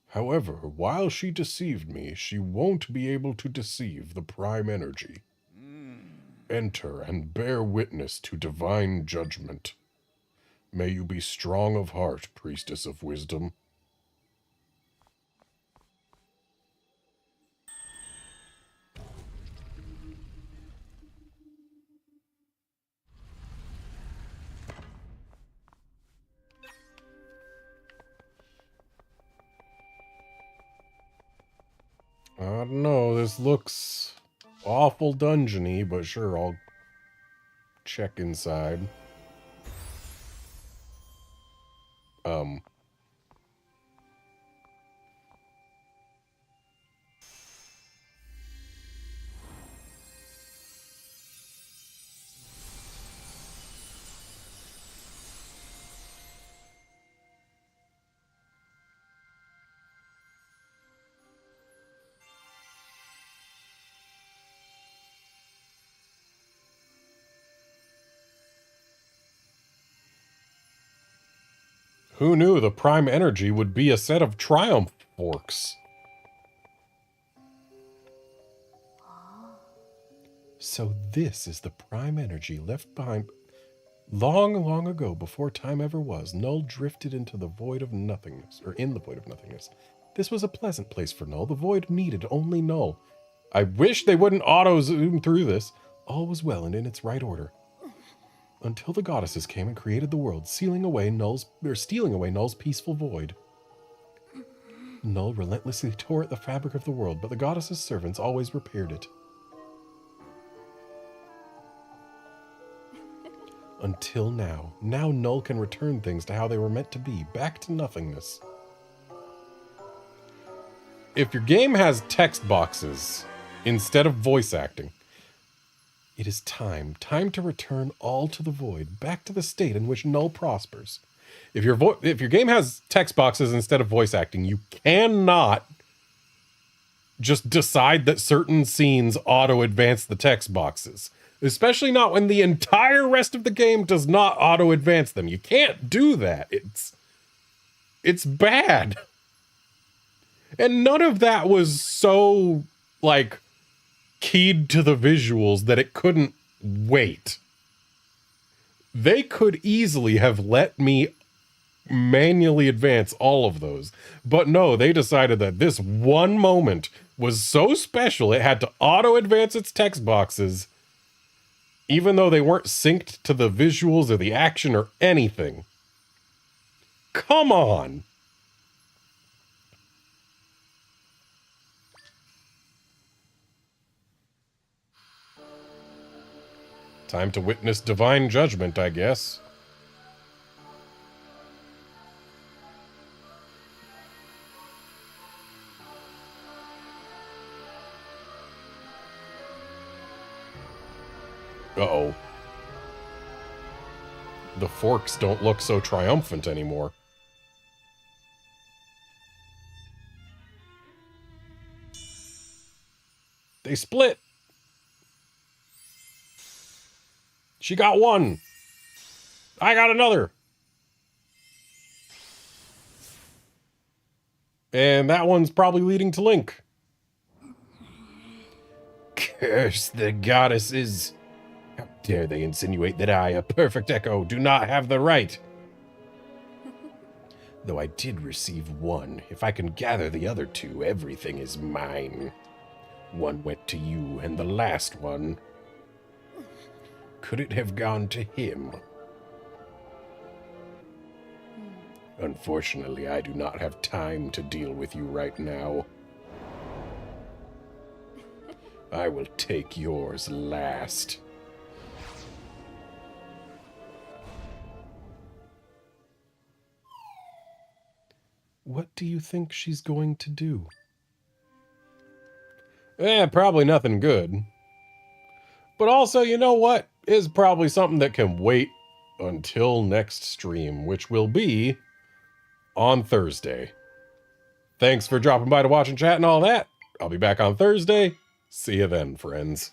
However, while she deceived me, she won't be able to deceive the Prime Energy. Enter and bear witness to divine judgment. May you be strong of heart, Priestess of Wisdom. I don't know, this looks awful dungeony, but sure, I'll check inside. Who knew the prime energy would be a set of triumph forks? So this is the prime energy left behind long, long ago, before time ever was. Null drifted into the void of nothingness, or in the void of nothingness. This was a pleasant place for Null. The void needed only Null. I wish they wouldn't auto-zoom through this. All was well and in its right order. Until the goddesses came and created the world, stealing away Null's peaceful void. Null relentlessly tore at the fabric of the world, but the goddesses' servants always repaired it. Until now. Now Null can return things to how they were meant to be, back to nothingness. If your game has text boxes instead of voice acting, it is time to return all to the void, back to the state in which Null prospers. If your game has text boxes instead of voice acting, you cannot just decide that certain scenes auto-advance the text boxes. Especially not when the entire rest of the game does not auto-advance them. You can't do that. It's bad. And none of that was so, like, keyed to the visuals that it couldn't wait. They could easily have let me manually advance all of those. But no, they decided that this one moment was so special it had to auto-advance its text boxes, even though they weren't synced to the visuals or the action or anything. Come on! Time to witness divine judgment, I guess. Uh-oh. The forks don't look so triumphant anymore. They split! She got one! I got another! And that one's probably leading to Link. Curse the goddesses! How dare they insinuate that I, a perfect echo, do not have the right? Though I did receive one, if I can gather the other two, everything is mine. One went to you, and the last one... Could it have gone to him? Unfortunately, I do not have time to deal with you right now. I will take yours last. What do you think she's going to do? Probably nothing good. But also, you know what? Is probably something that can wait until next stream, which will be on Thursday. Thanks for dropping by to watch and chat and all that. I'll be back on Thursday. See you then, friends.